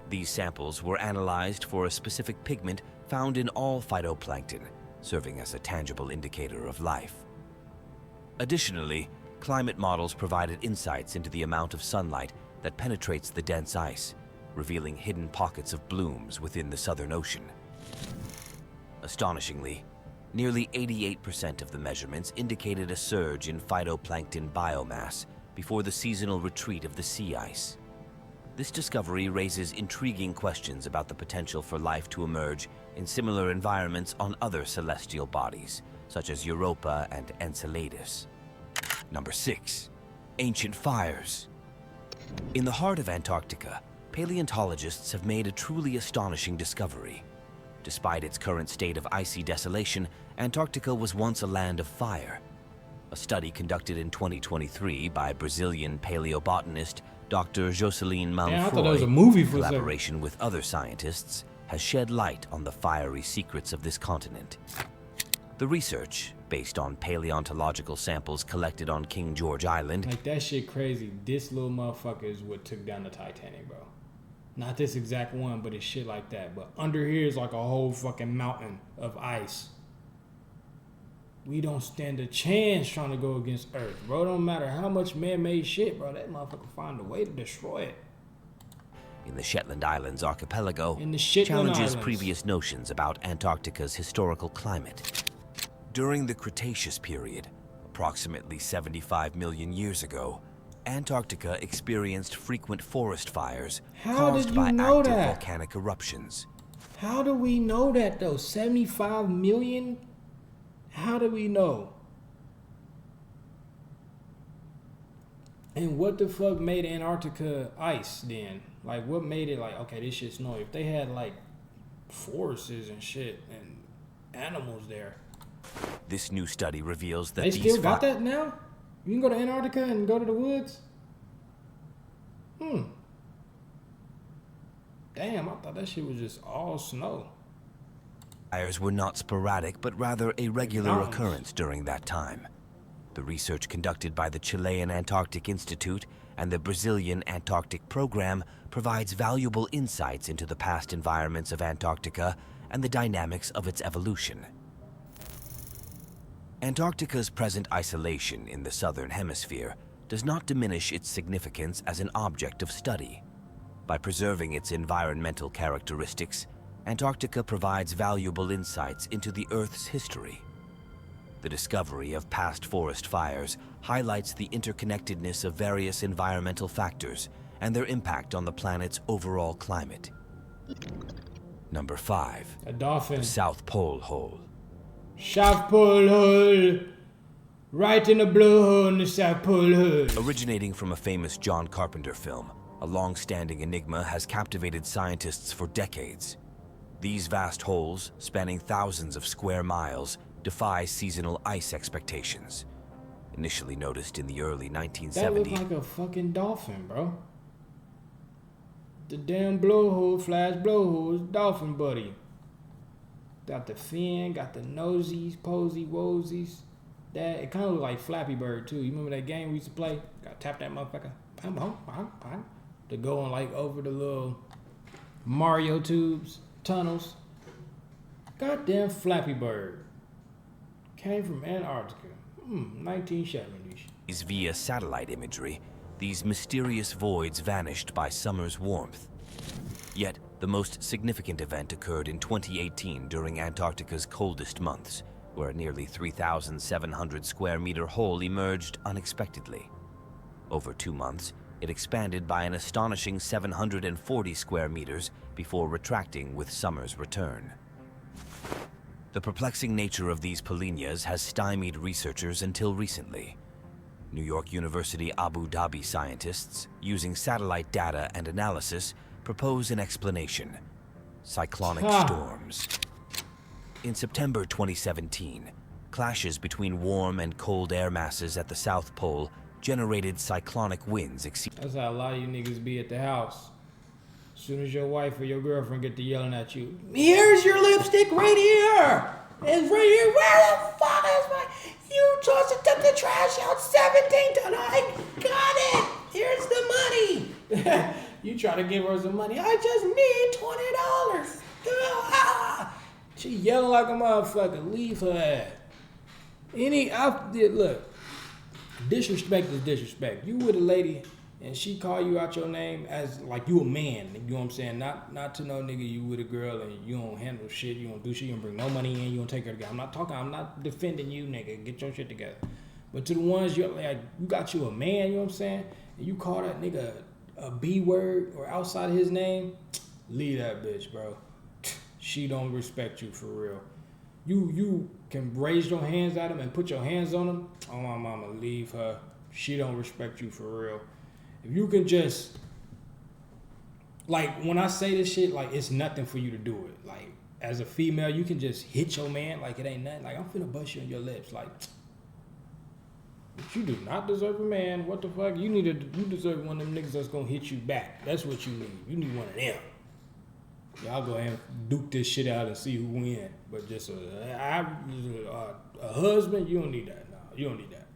Speaker 4: These samples were analyzed for a specific pigment found in all phytoplankton, serving as a tangible indicator of life. Additionally, climate models provided insights into the amount of sunlight that penetrates the dense ice, revealing hidden pockets of blooms within the Southern Ocean. Astonishingly, nearly 88% of the measurements indicated a surge in phytoplankton biomass before the seasonal retreat of the sea ice. This discovery raises intriguing questions about the potential for life to emerge in similar environments on other celestial bodies, such as Europa and Enceladus. Number 6. Ancient fires. In the heart of Antarctica, paleontologists have made a truly astonishing discovery. Despite its current state of icy desolation, Antarctica was once a land of fire. A study conducted in 2023 by Brazilian paleobotanist Dr. Jocelyn
Speaker 1: I thought that was a
Speaker 4: Manfroy,
Speaker 1: movie
Speaker 4: in
Speaker 1: for a second.
Speaker 4: collaboration with other scientists, has shed light on the fiery secrets of this continent. The research, based on paleontological samples collected on King George Island,
Speaker 1: Like, that shit crazy. This little motherfucker is what took down the Titanic, bro. Not this exact one, but it's shit like that. But under here is like a whole fucking mountain of ice. We don't stand a chance trying to go against Earth, bro. Don't matter how much man-made shit, bro. That motherfucker find a way to destroy it.
Speaker 4: in the Shetland Islands archipelago,
Speaker 1: In the Shetland
Speaker 4: challenges
Speaker 1: Islands.
Speaker 4: previous notions about Antarctica's historical climate. During the Cretaceous period, approximately 75 million years ago, Antarctica experienced frequent forest fires
Speaker 1: How
Speaker 4: caused
Speaker 1: did you
Speaker 4: by
Speaker 1: know
Speaker 4: active
Speaker 1: that?
Speaker 4: volcanic eruptions.
Speaker 1: How do we know that, though? 75 million? How do we know? And what the fuck made Antarctica ice then? Like, what made it like, okay, this shit's snowy? If they had, like, forests and shit and animals there.
Speaker 4: This new study reveals that
Speaker 1: They
Speaker 4: these
Speaker 1: still got
Speaker 4: fi-
Speaker 1: that now? You can go to Antarctica and go to the woods? Damn, I thought that shit was just all snow.
Speaker 4: Fires were not sporadic, but rather a regular
Speaker 1: Mountains.
Speaker 4: occurrence during that time. The research conducted by the Chilean Antarctic Institute and the Brazilian Antarctic Program provides valuable insights into the past environments of Antarctica and the dynamics of its evolution. Antarctica's present isolation in the southern hemisphere does not diminish its significance as an object of study. By preserving its environmental characteristics, Antarctica provides valuable insights into the Earth's history. The discovery of past forest fires highlights the interconnectedness of various environmental factors and their impact on the planet's overall climate. Number 5.
Speaker 1: A dolphin.
Speaker 4: South Pole Hole.
Speaker 1: South Pole Hole. Right in the blue hole in the South Pole Hole.
Speaker 4: Originating from a famous John Carpenter film, a long-standing enigma has captivated scientists for decades. These vast holes, spanning thousands of square miles, defy seasonal ice expectations. Initially noticed in the early 1970s.
Speaker 1: That looked like a fucking dolphin, bro. The damn blowhole, flash blowhole, dolphin buddy. Got the fin, got the nosies, posy wosies. That it kind of looked like Flappy Bird too. You remember that game we used to play? Got to tap that motherfucker. Bang, bang, bang, bang. To go on like over the little Mario tubes, tunnels. Goddamn Flappy Bird. Came from Antarctica. 1970s.
Speaker 4: Via satellite imagery, these mysterious voids vanished by summer's warmth. Yet, the most significant event occurred in 2018 during Antarctica's coldest months, where a nearly 3,700 square meter hole emerged unexpectedly. Over 2 months, it expanded by an astonishing 740 square meters before retracting with summer's return. The perplexing nature of these polynyas has stymied researchers until recently. New York University Abu Dhabi scientists, using satellite data and analysis, propose an explanation: cyclonic storms. In September 2017, clashes between warm and cold air masses at the South Pole generated cyclonic winds exceeding.
Speaker 1: That's how a lot of you niggas be at the house. As soon as your wife or your girlfriend get to yelling at you, here's your lipstick right here. It's right here. Where the fuck is my... You tossed it, took the trash out 17 times. I got it. Here's the money. You try to give her some money. I just need $20. Ah. She yelling like a motherfucker. Leave her ass. Look, disrespect is disrespect. You with a lady and she call you out your name as like you a man, you know what I'm saying? Not to no nigga you with a girl and you don't handle shit, you don't do shit, you don't bring no money in, you don't take her together. I'm not defending you, nigga. Get your shit together. But to the ones you like, you got you a man, you know what I'm saying? And you call that nigga a B word or outside of his name, leave that bitch, bro. She don't respect you for real. You can raise your hands at him and put your hands on him. Oh my mama, leave her. She don't respect you for real. If you can just, like, when I say this shit, like, it's nothing for you to do it. Like, as a female, you can just hit your man like it ain't nothing. Like, I'm finna bust you on your lips. Like, but you do not deserve a man. What the fuck? You deserve one of them niggas that's gonna hit you back. That's what you need. You need one of them. Y'all go ahead and duke this shit out and see who win. But just a husband, you don't need that. No, you don't need that.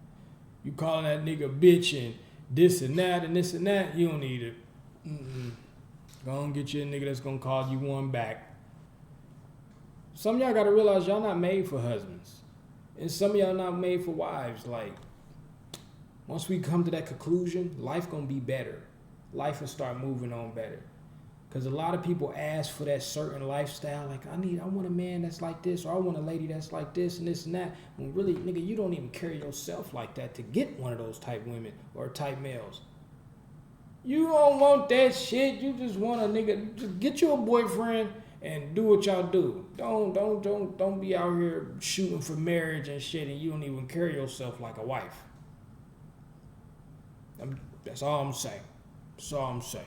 Speaker 1: You calling that nigga bitch and this and that and this and that, you don't need it. Go and get you a nigga that's gonna call you one back. Some of y'all gotta realize y'all not made for husbands. And some of y'all not made for wives. Like, once we come to that conclusion, life gonna be better. Life will start moving on better. Cause a lot of people ask for that certain lifestyle, like I want a man that's like this, or I want a lady that's like this and this and that. When really, nigga, you don't even carry yourself like that to get one of those type women or type males. You don't want that shit. You just want a nigga. Just get you a boyfriend and do what y'all do. Don't be out here shooting for marriage and shit, and you don't even carry yourself like a wife. That's all I'm saying. That's all I'm saying.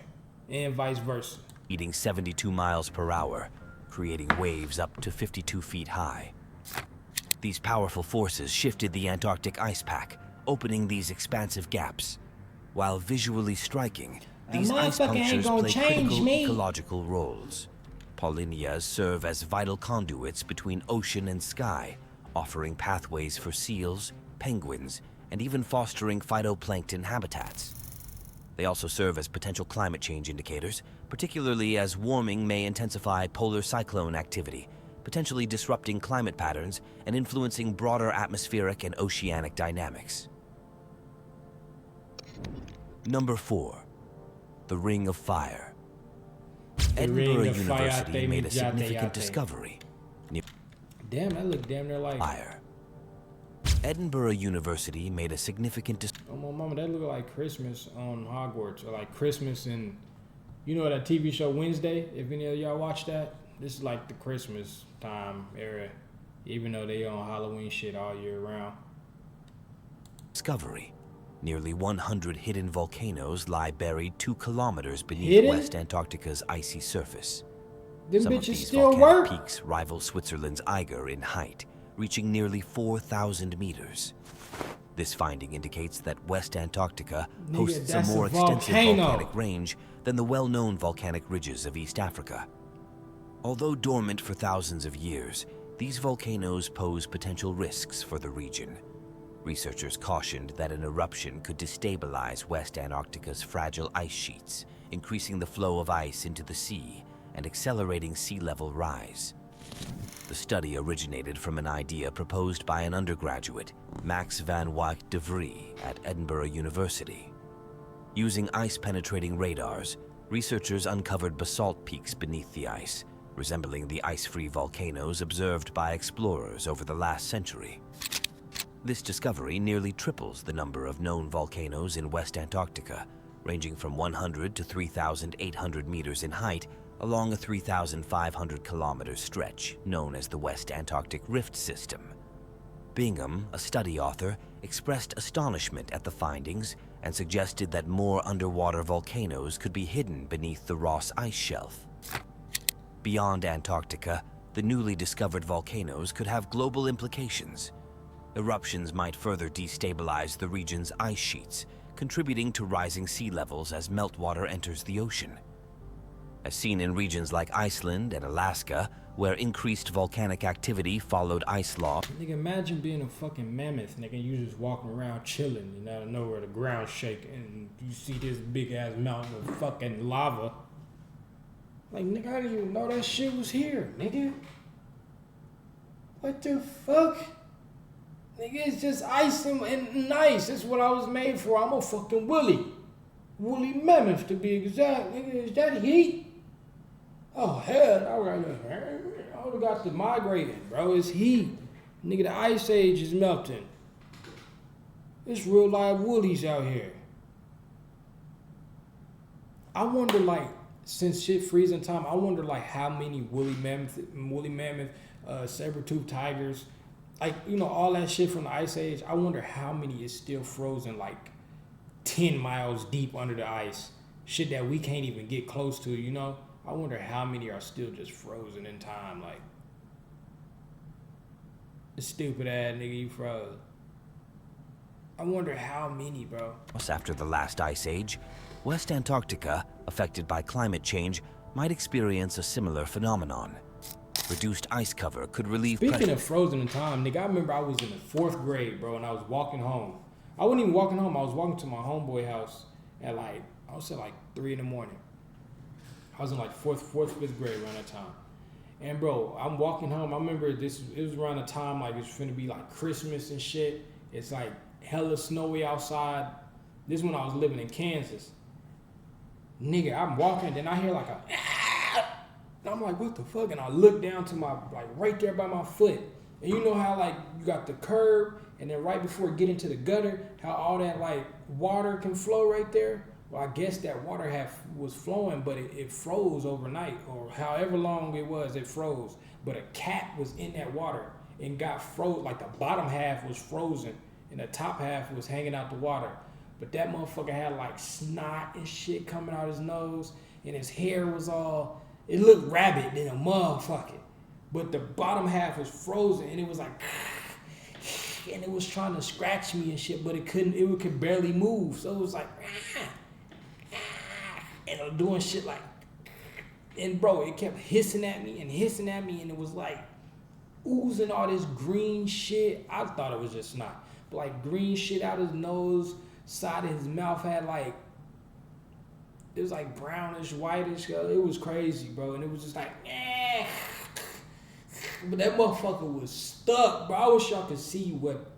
Speaker 1: And vice versa.
Speaker 4: Eating 72 miles per hour, creating waves up to 52 feet high. These powerful forces shifted the Antarctic ice pack, opening these expansive gaps. While visually striking, These ice
Speaker 1: motherfucker ain't
Speaker 4: punctures
Speaker 1: gonna
Speaker 4: play
Speaker 1: change
Speaker 4: critical
Speaker 1: me.
Speaker 4: ecological roles. Polynias serve as vital conduits between ocean and sky, offering pathways for seals, penguins, and even fostering phytoplankton habitats. They also serve as potential climate change indicators, particularly as warming may intensify polar cyclone activity, potentially disrupting climate patterns and influencing broader atmospheric and oceanic dynamics. Number 4. The Ring of Fire. Edinburgh
Speaker 1: Ring of Fire,
Speaker 4: University made a
Speaker 1: yate,
Speaker 4: significant
Speaker 1: yate.
Speaker 4: discovery.
Speaker 1: Damn, that look damn near like.
Speaker 4: Fire. Edinburgh University made a significant
Speaker 1: Oh my mama, that look like Christmas on Hogwarts, or like Christmas in, you know, that TV show Wednesday. If any of y'all watch that, this is like the Christmas time era, even though they on Halloween shit all year round.
Speaker 4: discovery. Nearly 100 hidden volcanoes lie buried 2 kilometers beneath
Speaker 1: Hidden?
Speaker 4: West Antarctica's icy surface.
Speaker 1: Them
Speaker 4: Some of
Speaker 1: bitches
Speaker 4: these
Speaker 1: still
Speaker 4: volcanic
Speaker 1: work.
Speaker 4: peaks rival Switzerland's Eiger in height, reaching nearly 4,000 meters. This finding indicates that West Antarctica
Speaker 1: Nigga,
Speaker 4: hosts a
Speaker 1: that's
Speaker 4: more
Speaker 1: a
Speaker 4: extensive
Speaker 1: volcano.
Speaker 4: volcanic range than the well-known volcanic ridges of East Africa. Although dormant for thousands of years, these volcanoes pose potential risks for the region. Researchers cautioned that an eruption could destabilize West Antarctica's fragile ice sheets, increasing the flow of ice into the sea and accelerating sea level rise. The study originated from an idea proposed by an undergraduate, Max van Wyk de Vrie, at Edinburgh University. Using ice-penetrating radars, researchers uncovered basalt peaks beneath the ice, resembling the ice-free volcanoes observed by explorers over the last century. This discovery nearly triples the number of known volcanoes in West Antarctica, ranging from 100 to 3,800 meters in height along a 3,500 kilometer stretch known as the West Antarctic Rift System. Bingham, a study author, expressed astonishment at the findings and suggested that more underwater volcanoes could be hidden beneath the Ross Ice Shelf. Beyond Antarctica, the newly discovered volcanoes could have global implications. Eruptions might further destabilize the region's ice sheets, contributing to rising sea levels as meltwater enters the ocean. As seen in regions like Iceland and Alaska, where increased volcanic activity followed ice law.
Speaker 1: Nigga, imagine being a fucking mammoth, nigga. You just walking around chilling, and out of nowhere the ground shaking, and you see this big ass mountain of fucking lava. Like, nigga, I didn't even know that shit was here, nigga. What the fuck? Nigga, it's just ice and ice. That's what I was made for. I'm a fucking woolly mammoth to be exact. Nigga, is that heat? Oh hell, I would've got the migrating, bro. It's heat. Nigga, the ice age is melting. It's real live woolies out here. I wonder, like, since shit freezing time, I wonder like how many woolly mammoth, saber-toothed tigers, like, you know, all that shit from the ice age. I wonder how many is still frozen like 10 miles deep under the ice. Shit that we can't even get close to, you know? I wonder how many are still just frozen in time, like. The stupid ass nigga, you froze. I wonder how many, bro.
Speaker 4: After the last ice age, West Antarctica, affected by climate change, might experience a similar phenomenon. Reduced ice cover could relieve
Speaker 1: Speaking
Speaker 4: pressure.
Speaker 1: of frozen in time, nigga, I remember I was in the 4th grade, bro, and I was walking home. I wasn't even walking home. I was walking to my homeboy house at like, I would say like 3 in the morning. I was in like 4th, 5th grade around that time. And bro, I'm walking home. I remember it was around the time like it's finna be like Christmas and shit. It's like hella snowy outside. This is when I was living in Kansas. Nigga, I'm walking, then I hear like a, and I'm like, what the fuck? And I look down to my, like right there by my foot. And you know how like you got the curb, and then right before it get into the gutter, how all that like water can flow right there? Well, I guess that water was flowing, but it froze overnight, or however long it was, it froze. But a cat was in that water and got froze, like the bottom half was frozen and the top half was hanging out the water. But that motherfucker had like snot and shit coming out his nose, and his hair was all, it looked rabid than a motherfucker. But the bottom half was frozen, and it was like, and it was trying to scratch me and shit, but it could barely move. So it was like, and doing shit like, and bro, it kept hissing at me, and it was like oozing all this green shit. I thought it was just snot, but like green shit out his nose, side of his mouth had like, it was like brownish, whitish. It was crazy, bro, and it was just like, eh. But that motherfucker was stuck, bro. I wish y'all could see what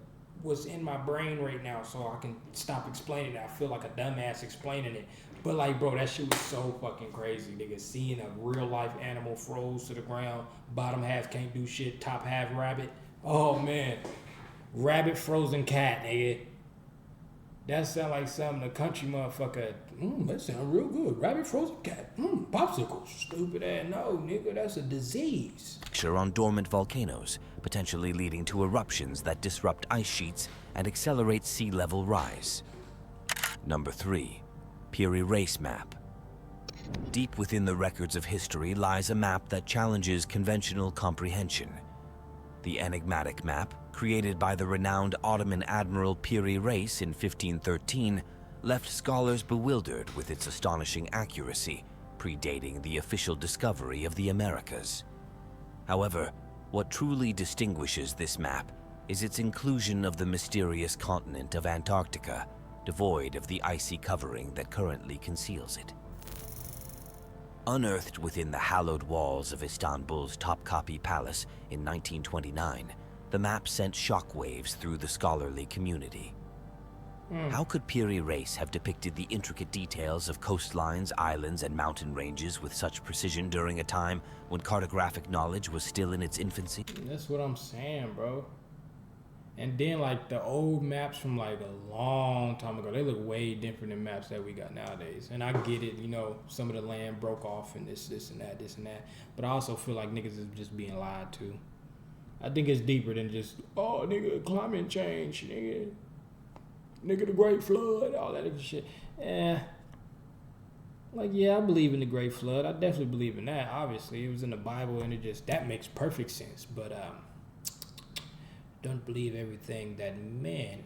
Speaker 1: was in my brain right now so I can stop explaining it. I feel like a dumbass explaining it. But like, bro, that shit was so fucking crazy, nigga. Seeing a real life animal froze to the ground, bottom half can't do shit, top half rabbit. Oh man, rabbit frozen cat, nigga. That sound like something a country motherfucker. That sound real good. Rabbit frozen cat. Popsicle. Stupid ass. No, nigga, that's a disease.
Speaker 4: On dormant volcanoes, potentially leading to eruptions that disrupt ice sheets and accelerate sea level rise. Number 3. Peary Race Map. Deep within the records of history lies a map that challenges conventional comprehension. The enigmatic map, created by the renowned Ottoman Admiral Peary Race in 1513, left scholars bewildered with its astonishing accuracy, predating the official discovery of the Americas. However, what truly distinguishes this map is its inclusion of the mysterious continent of Antarctica, devoid of the icy covering that currently conceals it. Unearthed within the hallowed walls of Istanbul's Topkapi Palace in 1929, the map sent shockwaves through the scholarly community. How could Peary Race have depicted the intricate details of coastlines, islands, and mountain ranges with such precision during a time when cartographic knowledge was still in its infancy?
Speaker 1: That's what I'm saying, bro. And then like the old maps from like a long time ago, they look way different than maps that we got nowadays. And I get it, you know, some of the land broke off and this and that. But I also feel like niggas is just being lied to. I think it's deeper than just, oh, nigga, climate change, nigga, the Great Flood, all that other shit. Like, yeah, I believe in the Great Flood. I definitely believe in that. Obviously, it was in the Bible, and that makes perfect sense. But don't believe everything that man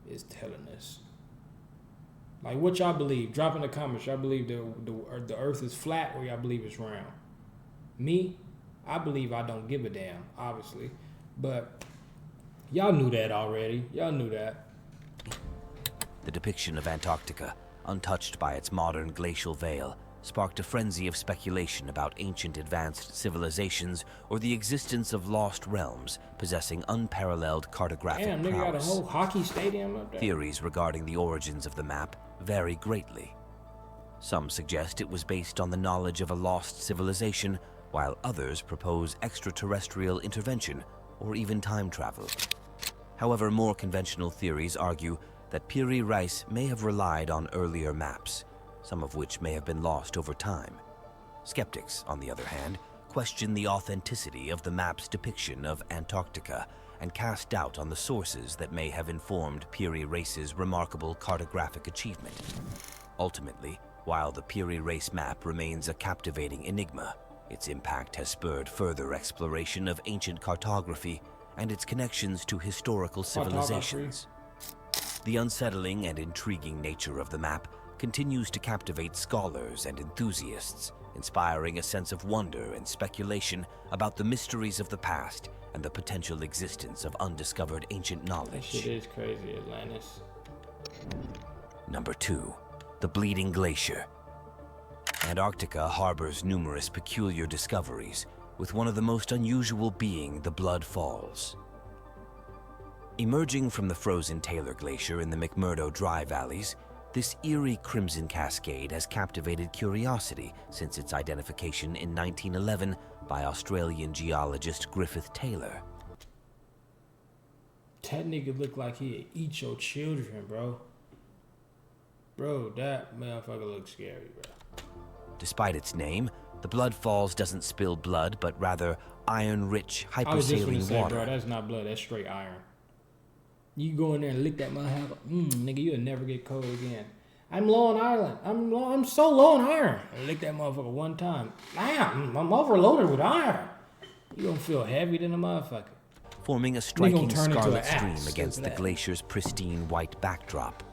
Speaker 1: is telling us. Like, what y'all believe? Drop in the comments. Y'all believe the earth is flat, or y'all believe it's round? Me, I believe I don't give a damn, obviously. But y'all knew that already. Y'all knew that.
Speaker 4: The depiction of Antarctica, untouched by its modern glacial veil, sparked a frenzy of speculation about ancient advanced civilizations or the existence of lost realms possessing unparalleled cartographic
Speaker 1: Damn, nigga got a
Speaker 4: prowess.
Speaker 1: whole hockey stadium up there.
Speaker 4: Theories regarding the origins of the map vary greatly. Some suggest it was based on the knowledge of a lost civilization, while others propose extraterrestrial intervention or even time travel. However, more conventional theories argue that Peary Race may have relied on earlier maps, some of which may have been lost over time. Skeptics, on the other hand, question the authenticity of the map's depiction of Antarctica and cast doubt on the sources that may have informed Peary Race's remarkable cartographic achievement. Ultimately, while the Peary Race map remains a captivating enigma, its impact has spurred further exploration of ancient cartography and its connections to historical civilizations. The unsettling and intriguing nature of the map continues to captivate scholars and enthusiasts, inspiring a sense of wonder and speculation about the mysteries of the past and the potential existence of undiscovered ancient knowledge.
Speaker 1: That shit is crazy, Atlantis.
Speaker 4: Number 2. The Bleeding Glacier. Antarctica harbors numerous peculiar discoveries, with one of the most unusual being the Blood Falls. Emerging from the frozen Taylor Glacier in the McMurdo Dry Valleys, this eerie crimson cascade has captivated curiosity since its identification in 1911 by Australian geologist Griffith Taylor.
Speaker 1: That nigga look like he'd eat your children, bro. Bro, that motherfucker looks scary, bro.
Speaker 4: Despite its name, the Blood Falls doesn't spill blood, but rather iron-rich,
Speaker 1: I was just gonna
Speaker 4: hypersaline
Speaker 1: say,
Speaker 4: water.
Speaker 1: bro, that's not blood, that's straight iron. You go in there and lick that motherfucker, nigga, you'll never get cold again. I'm low on iron. I'm so low on iron. I lick that motherfucker one time. Damn, I'm overloaded with iron. You gonna feel heavy than a motherfucker.
Speaker 4: Forming a striking
Speaker 1: turn into
Speaker 4: scarlet
Speaker 1: an
Speaker 4: stream
Speaker 1: axe,
Speaker 4: against the
Speaker 1: that.
Speaker 4: glacier's pristine white backdrop.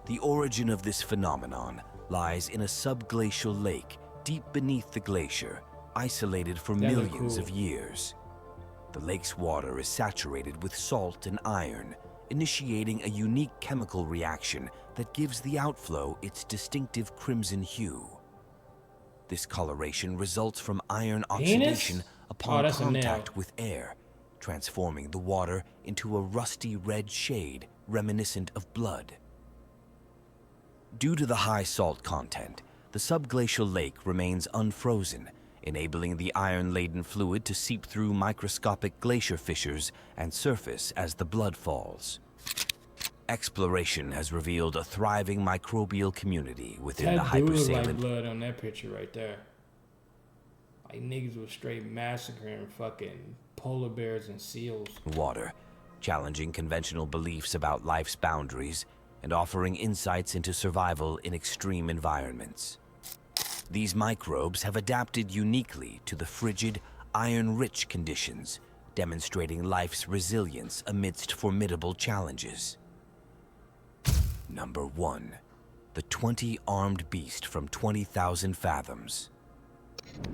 Speaker 4: The origin of this phenomenon lies in a subglacial lake deep beneath the glacier, isolated for
Speaker 1: That look
Speaker 4: millions
Speaker 1: cool.
Speaker 4: of years. The lake's water is saturated with salt and iron, initiating a unique chemical reaction that gives the outflow its distinctive crimson hue. This coloration results from iron oxidation upon
Speaker 1: that's a nail.
Speaker 4: contact with air, transforming the water into a rusty red shade reminiscent of blood. Due to the high salt content, the subglacial lake remains unfrozen, enabling the iron-laden fluid to seep through microscopic glacier fissures and surface as the blood falls. Exploration has revealed a thriving microbial community within the
Speaker 1: That dude look
Speaker 4: hypersaline
Speaker 1: like blood on that picture right there. Like niggas was straight massacring fucking polar bears and seals.
Speaker 4: water, challenging conventional beliefs about life's boundaries and offering insights into survival in extreme environments. These microbes have adapted uniquely to the frigid, iron-rich conditions, demonstrating life's resilience amidst formidable challenges. Number 1. The 20-armed beast from 20,000 fathoms.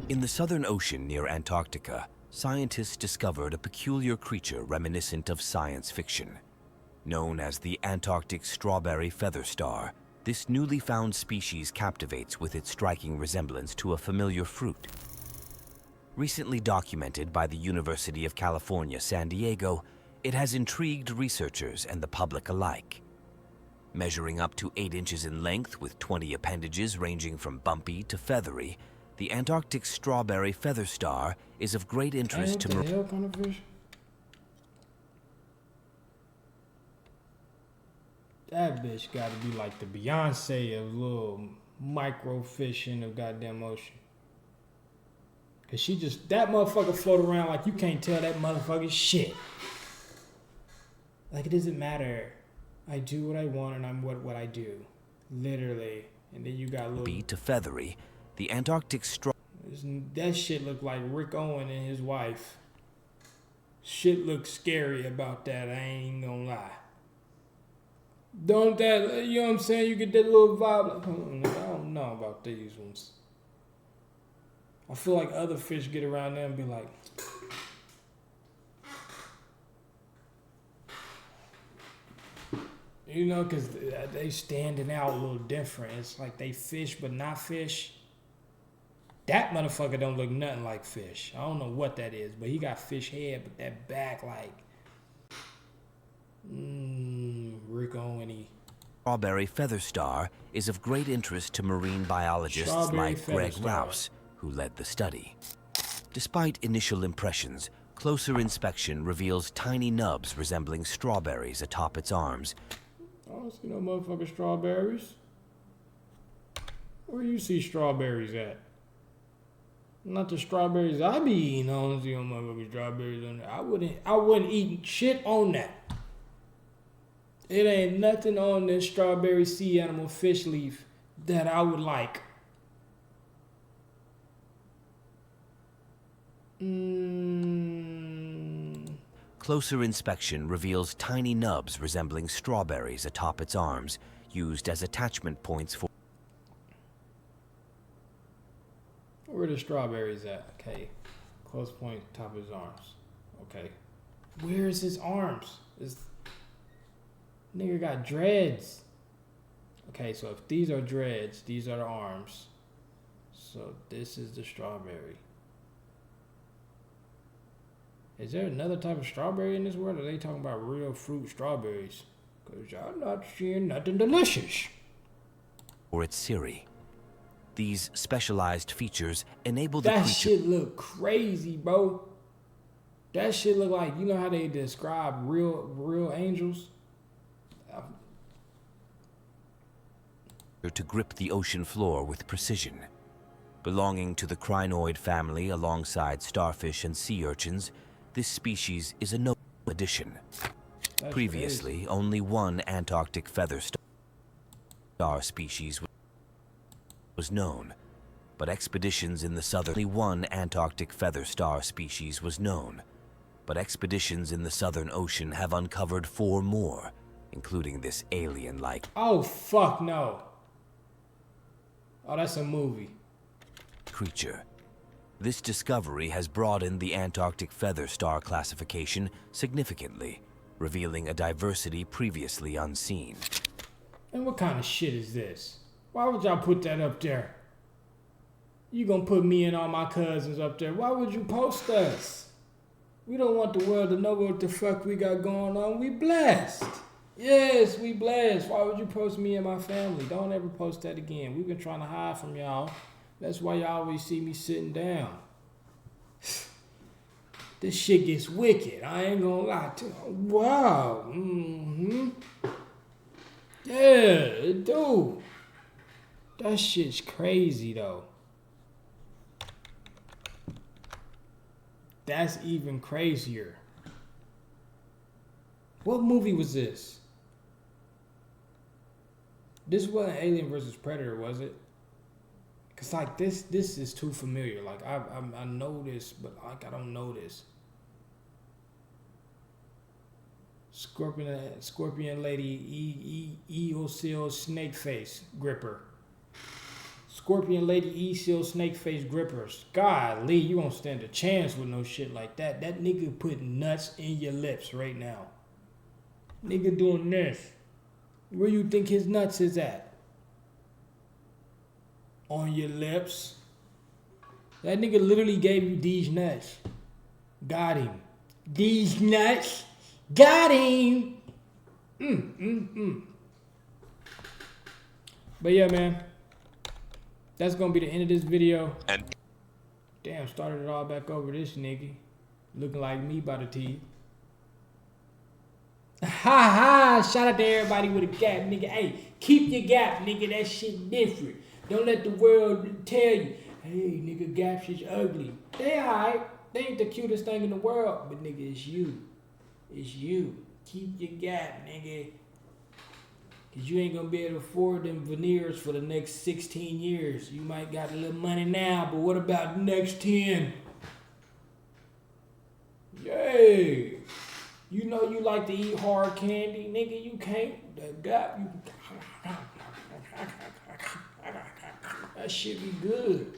Speaker 4: In the Southern Ocean near Antarctica, scientists discovered a peculiar creature reminiscent of science fiction. Known as the Antarctic strawberry feather star, this newly found species captivates with its striking resemblance to a familiar fruit. Recently documented by the University of California, San Diego, it has intrigued researchers and the public alike. Measuring up to 8 inches in length with 20 appendages ranging from bumpy to feathery, the Antarctic strawberry feather star is of great interest to
Speaker 1: What the hell kind of fish? That bitch gotta be like the Beyonce of little microfish in the goddamn ocean. Cause she just, that motherfucker float around like you can't tell that motherfucker shit. Like it doesn't matter. I do what I want and I'm what I do. Literally. And then you got little...
Speaker 4: bumpy to feathery, the Antarctic
Speaker 1: That shit look like Rick Owen and his wife. Shit looks scary about that, I ain't gonna lie. Don't that, you know what I'm saying? You get that little vibe. Like, I don't know about these ones. I feel like other fish get around there and be like, you know, because they standing out a little different. It's like they fish but not fish. That motherfucker don't look nothing like fish. I don't know what that is, but he got fish head, but that back like, Rick Owen-y.
Speaker 4: strawberry feather star is of great interest to marine biologists
Speaker 1: Strawberry
Speaker 4: like
Speaker 1: feather
Speaker 4: Greg
Speaker 1: star.
Speaker 4: Rouse, who led the study. Despite initial impressions, closer inspection reveals tiny nubs resembling strawberries atop its arms.
Speaker 1: I don't see no motherfucking strawberries. Where you see strawberries at? Not the strawberries I be eating. I don't see no motherfucking strawberries on there. I wouldn't eat shit on that. It ain't nothing on this strawberry sea animal fish leaf that I would like.
Speaker 4: Closer inspection reveals tiny nubs resembling strawberries atop its arms, used as attachment points for...
Speaker 1: Where the strawberries at? Okay. Close point, top of his arms. Okay. Where is his arms? Nigga got dreads. Okay, so if these are dreads, these are the arms. So this is the strawberry. Is there another type of strawberry in this world? Or are they talking about real fruit strawberries? Because y'all not seeing nothing delicious.
Speaker 4: or its Siri. These specialized features enable the
Speaker 1: That
Speaker 4: creature...
Speaker 1: shit look crazy, bro. That shit look like, you know how they describe real angels?
Speaker 4: to grip the ocean floor with precision. Belonging to the crinoid family alongside starfish and sea urchins, this species is a notable addition.
Speaker 1: That's
Speaker 4: Previously,
Speaker 1: crazy.
Speaker 4: only one Antarctic feather star species was known, but expeditions in the southern... Only one Antarctic feather star species was known, but expeditions in the Southern Ocean have uncovered 4 more, including this alien-like...
Speaker 1: Oh, fuck no. Oh, that's a movie.
Speaker 4: Creature. This discovery has broadened the Antarctic feather star classification significantly, revealing a diversity previously unseen.
Speaker 1: And what kind of shit is this? Why would y'all put that up there? You gonna put me and all my cousins up there. Why would you post us? We don't want the world to know what the fuck we got going on. We blessed. Yes, we blessed. Why would you post me and my family? Don't ever post that again. We've been trying to hide from y'all. That's why y'all always see me sitting down. This shit gets wicked. I ain't gonna lie to you. Wow. Yeah, it do. That shit's crazy though. That's even crazier. What movie was this? This wasn't Alien vs. Predator, was it? Cause like this is too familiar. Like I know this, but like I don't know this. Scorpion Lady Eel Seal Snake Face Gripper. Scorpion Lady E Seal Snake Face Grippers. Golly, you won't stand a chance with no shit like that. That nigga putting nuts in your lips right now. Nigga doing this. Where you think his nuts is at? On your lips. That nigga literally gave you these nuts. Got him. These nuts. Got him. But yeah, man. That's gonna be the end of this video.
Speaker 2: And
Speaker 1: Damn, started it all back over this nigga. Looking like me by the teeth. Ha ha! Shout out to everybody with a gap, nigga. Hey, keep your gap, nigga. That shit different. Don't let the world tell you, hey, nigga, gaps is ugly. They alright. They ain't the cutest thing in the world. But nigga, it's you. It's you. Keep your gap, nigga. Cause you ain't gonna be able to afford them veneers for the next 16 years. You might got a little money now, but what about the next 10? Yay! You know you like to eat hard candy, nigga. You can't. That shit be good.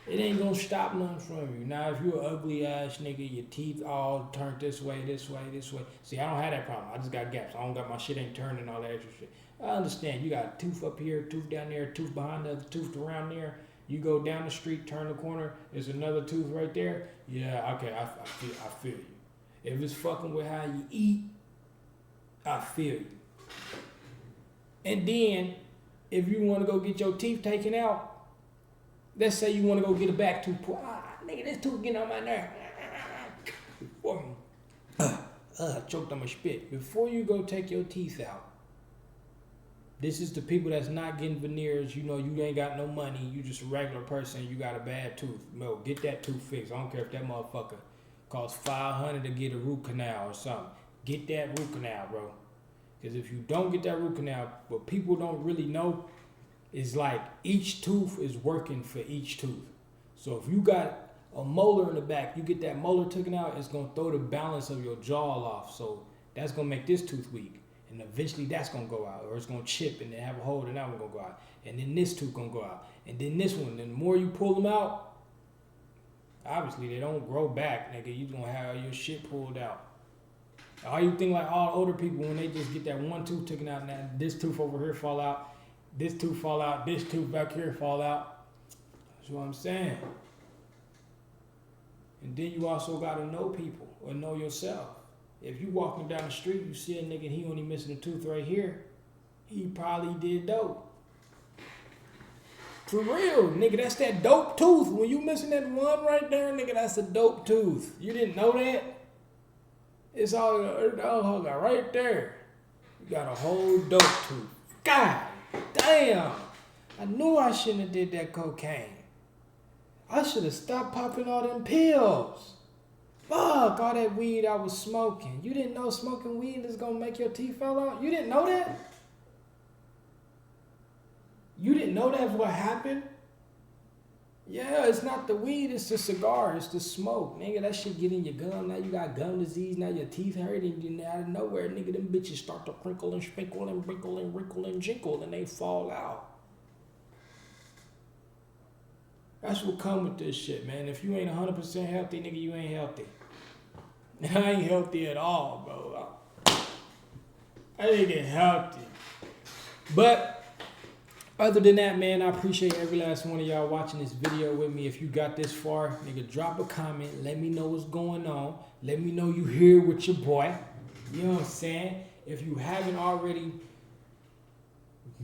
Speaker 1: It ain't gonna stop nothing from you. Now, if you're an ugly ass nigga, your teeth all turned this way, this way, this way. See, I don't have that problem. I just got gaps. I don't got my shit ain't turned and all that extra shit. I understand. You got a tooth up here, tooth down there, tooth behind the other tooth around there. You go down the street, turn the corner, there's another tooth right there. Yeah, okay, I feel you. If it's fucking with how you eat, I feel you. And then, if you want to go get your teeth taken out, let's say you want to go get a back tooth pulled. Nigga, this tooth getting on my nerve. Choked on my spit. Before you go take your teeth out, this is the people that's not getting veneers. You know, you ain't got no money. You just a regular person. You got a bad tooth. No, get that tooth fixed. I don't care if that motherfucker costs $500 to get a root canal or something. Get that root canal, bro. Because if you don't get that root canal, what people don't really know is like each tooth is working for each tooth. So if you got a molar in the back, you get that molar taken out, it's going to throw the balance of your jaw off. So that's going to make this tooth weak. And eventually that's going to go out, or it's going to chip and then have a hole, and that one going to go out. And then this tooth going to go out. And then this one. And the more you pull them out, obviously they don't grow back, nigga. You going to have your shit pulled out. All you think like all older people, when they just get that one tooth taken out, and this tooth over here fall out, this tooth fall out, this tooth back here fall out. That's what I'm saying. And then you also got to know people or know yourself. If you walking down the street, you see a nigga and he only missing a tooth right here, he probably did dope. For real, nigga, that's that dope tooth. When you missing that one right there, nigga, that's a dope tooth. You didn't know that? It's all right there. You got a whole dope tooth. God damn. I knew I shouldn't have did that cocaine. I should have stopped popping all them pills. Fuck, all that weed I was smoking. You didn't know smoking weed is gonna make your teeth fall out? You didn't know that? You didn't know that's what happened? Yeah, it's not the weed, it's the cigar, it's the smoke. Nigga, that shit get in your gum. Now you got gum disease, now your teeth hurt, and you out of nowhere, nigga, them bitches start to crinkle and sprinkle and wrinkle and wrinkle and jinkle, and they fall out. That's what come with this shit, man. If you ain't 100% healthy, nigga, you ain't healthy. And I ain't healthy at all, bro. I ain't get healthy. But other than that, man, I appreciate every last one of y'all watching this video with me. If you got this far, nigga, drop a comment. Let me know what's going on. Let me know you here with your boy. You know what I'm saying? If you haven't already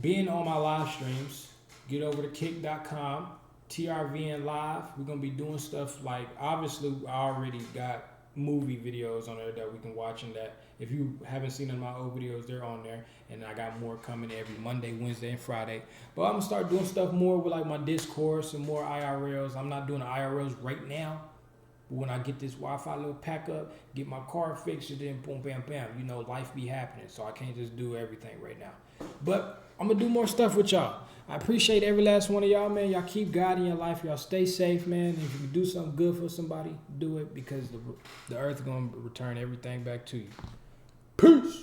Speaker 1: been on my live streams, get over to kick.com, TrvnLive. We're going to be doing stuff like, obviously, I already got movie videos on there that we can watch, and that if you haven't seen any of my old videos, they're on there, and I got more coming every Monday, Wednesday, and Friday. But I'm gonna start doing stuff more with like my discourse and more IRLs. I'm not doing the IRLs right now, but when I get this Wi-Fi little pack up, get my car fixed, and then boom, bam, bam, you know, life be happening, so I can't just do everything right now. But I'm gonna do more stuff with y'all. I appreciate every last one of y'all, man. Y'all keep God in your life. Y'all stay safe, man. If you can do something good for somebody, do it, because the earth is going to return everything back to you. Peace.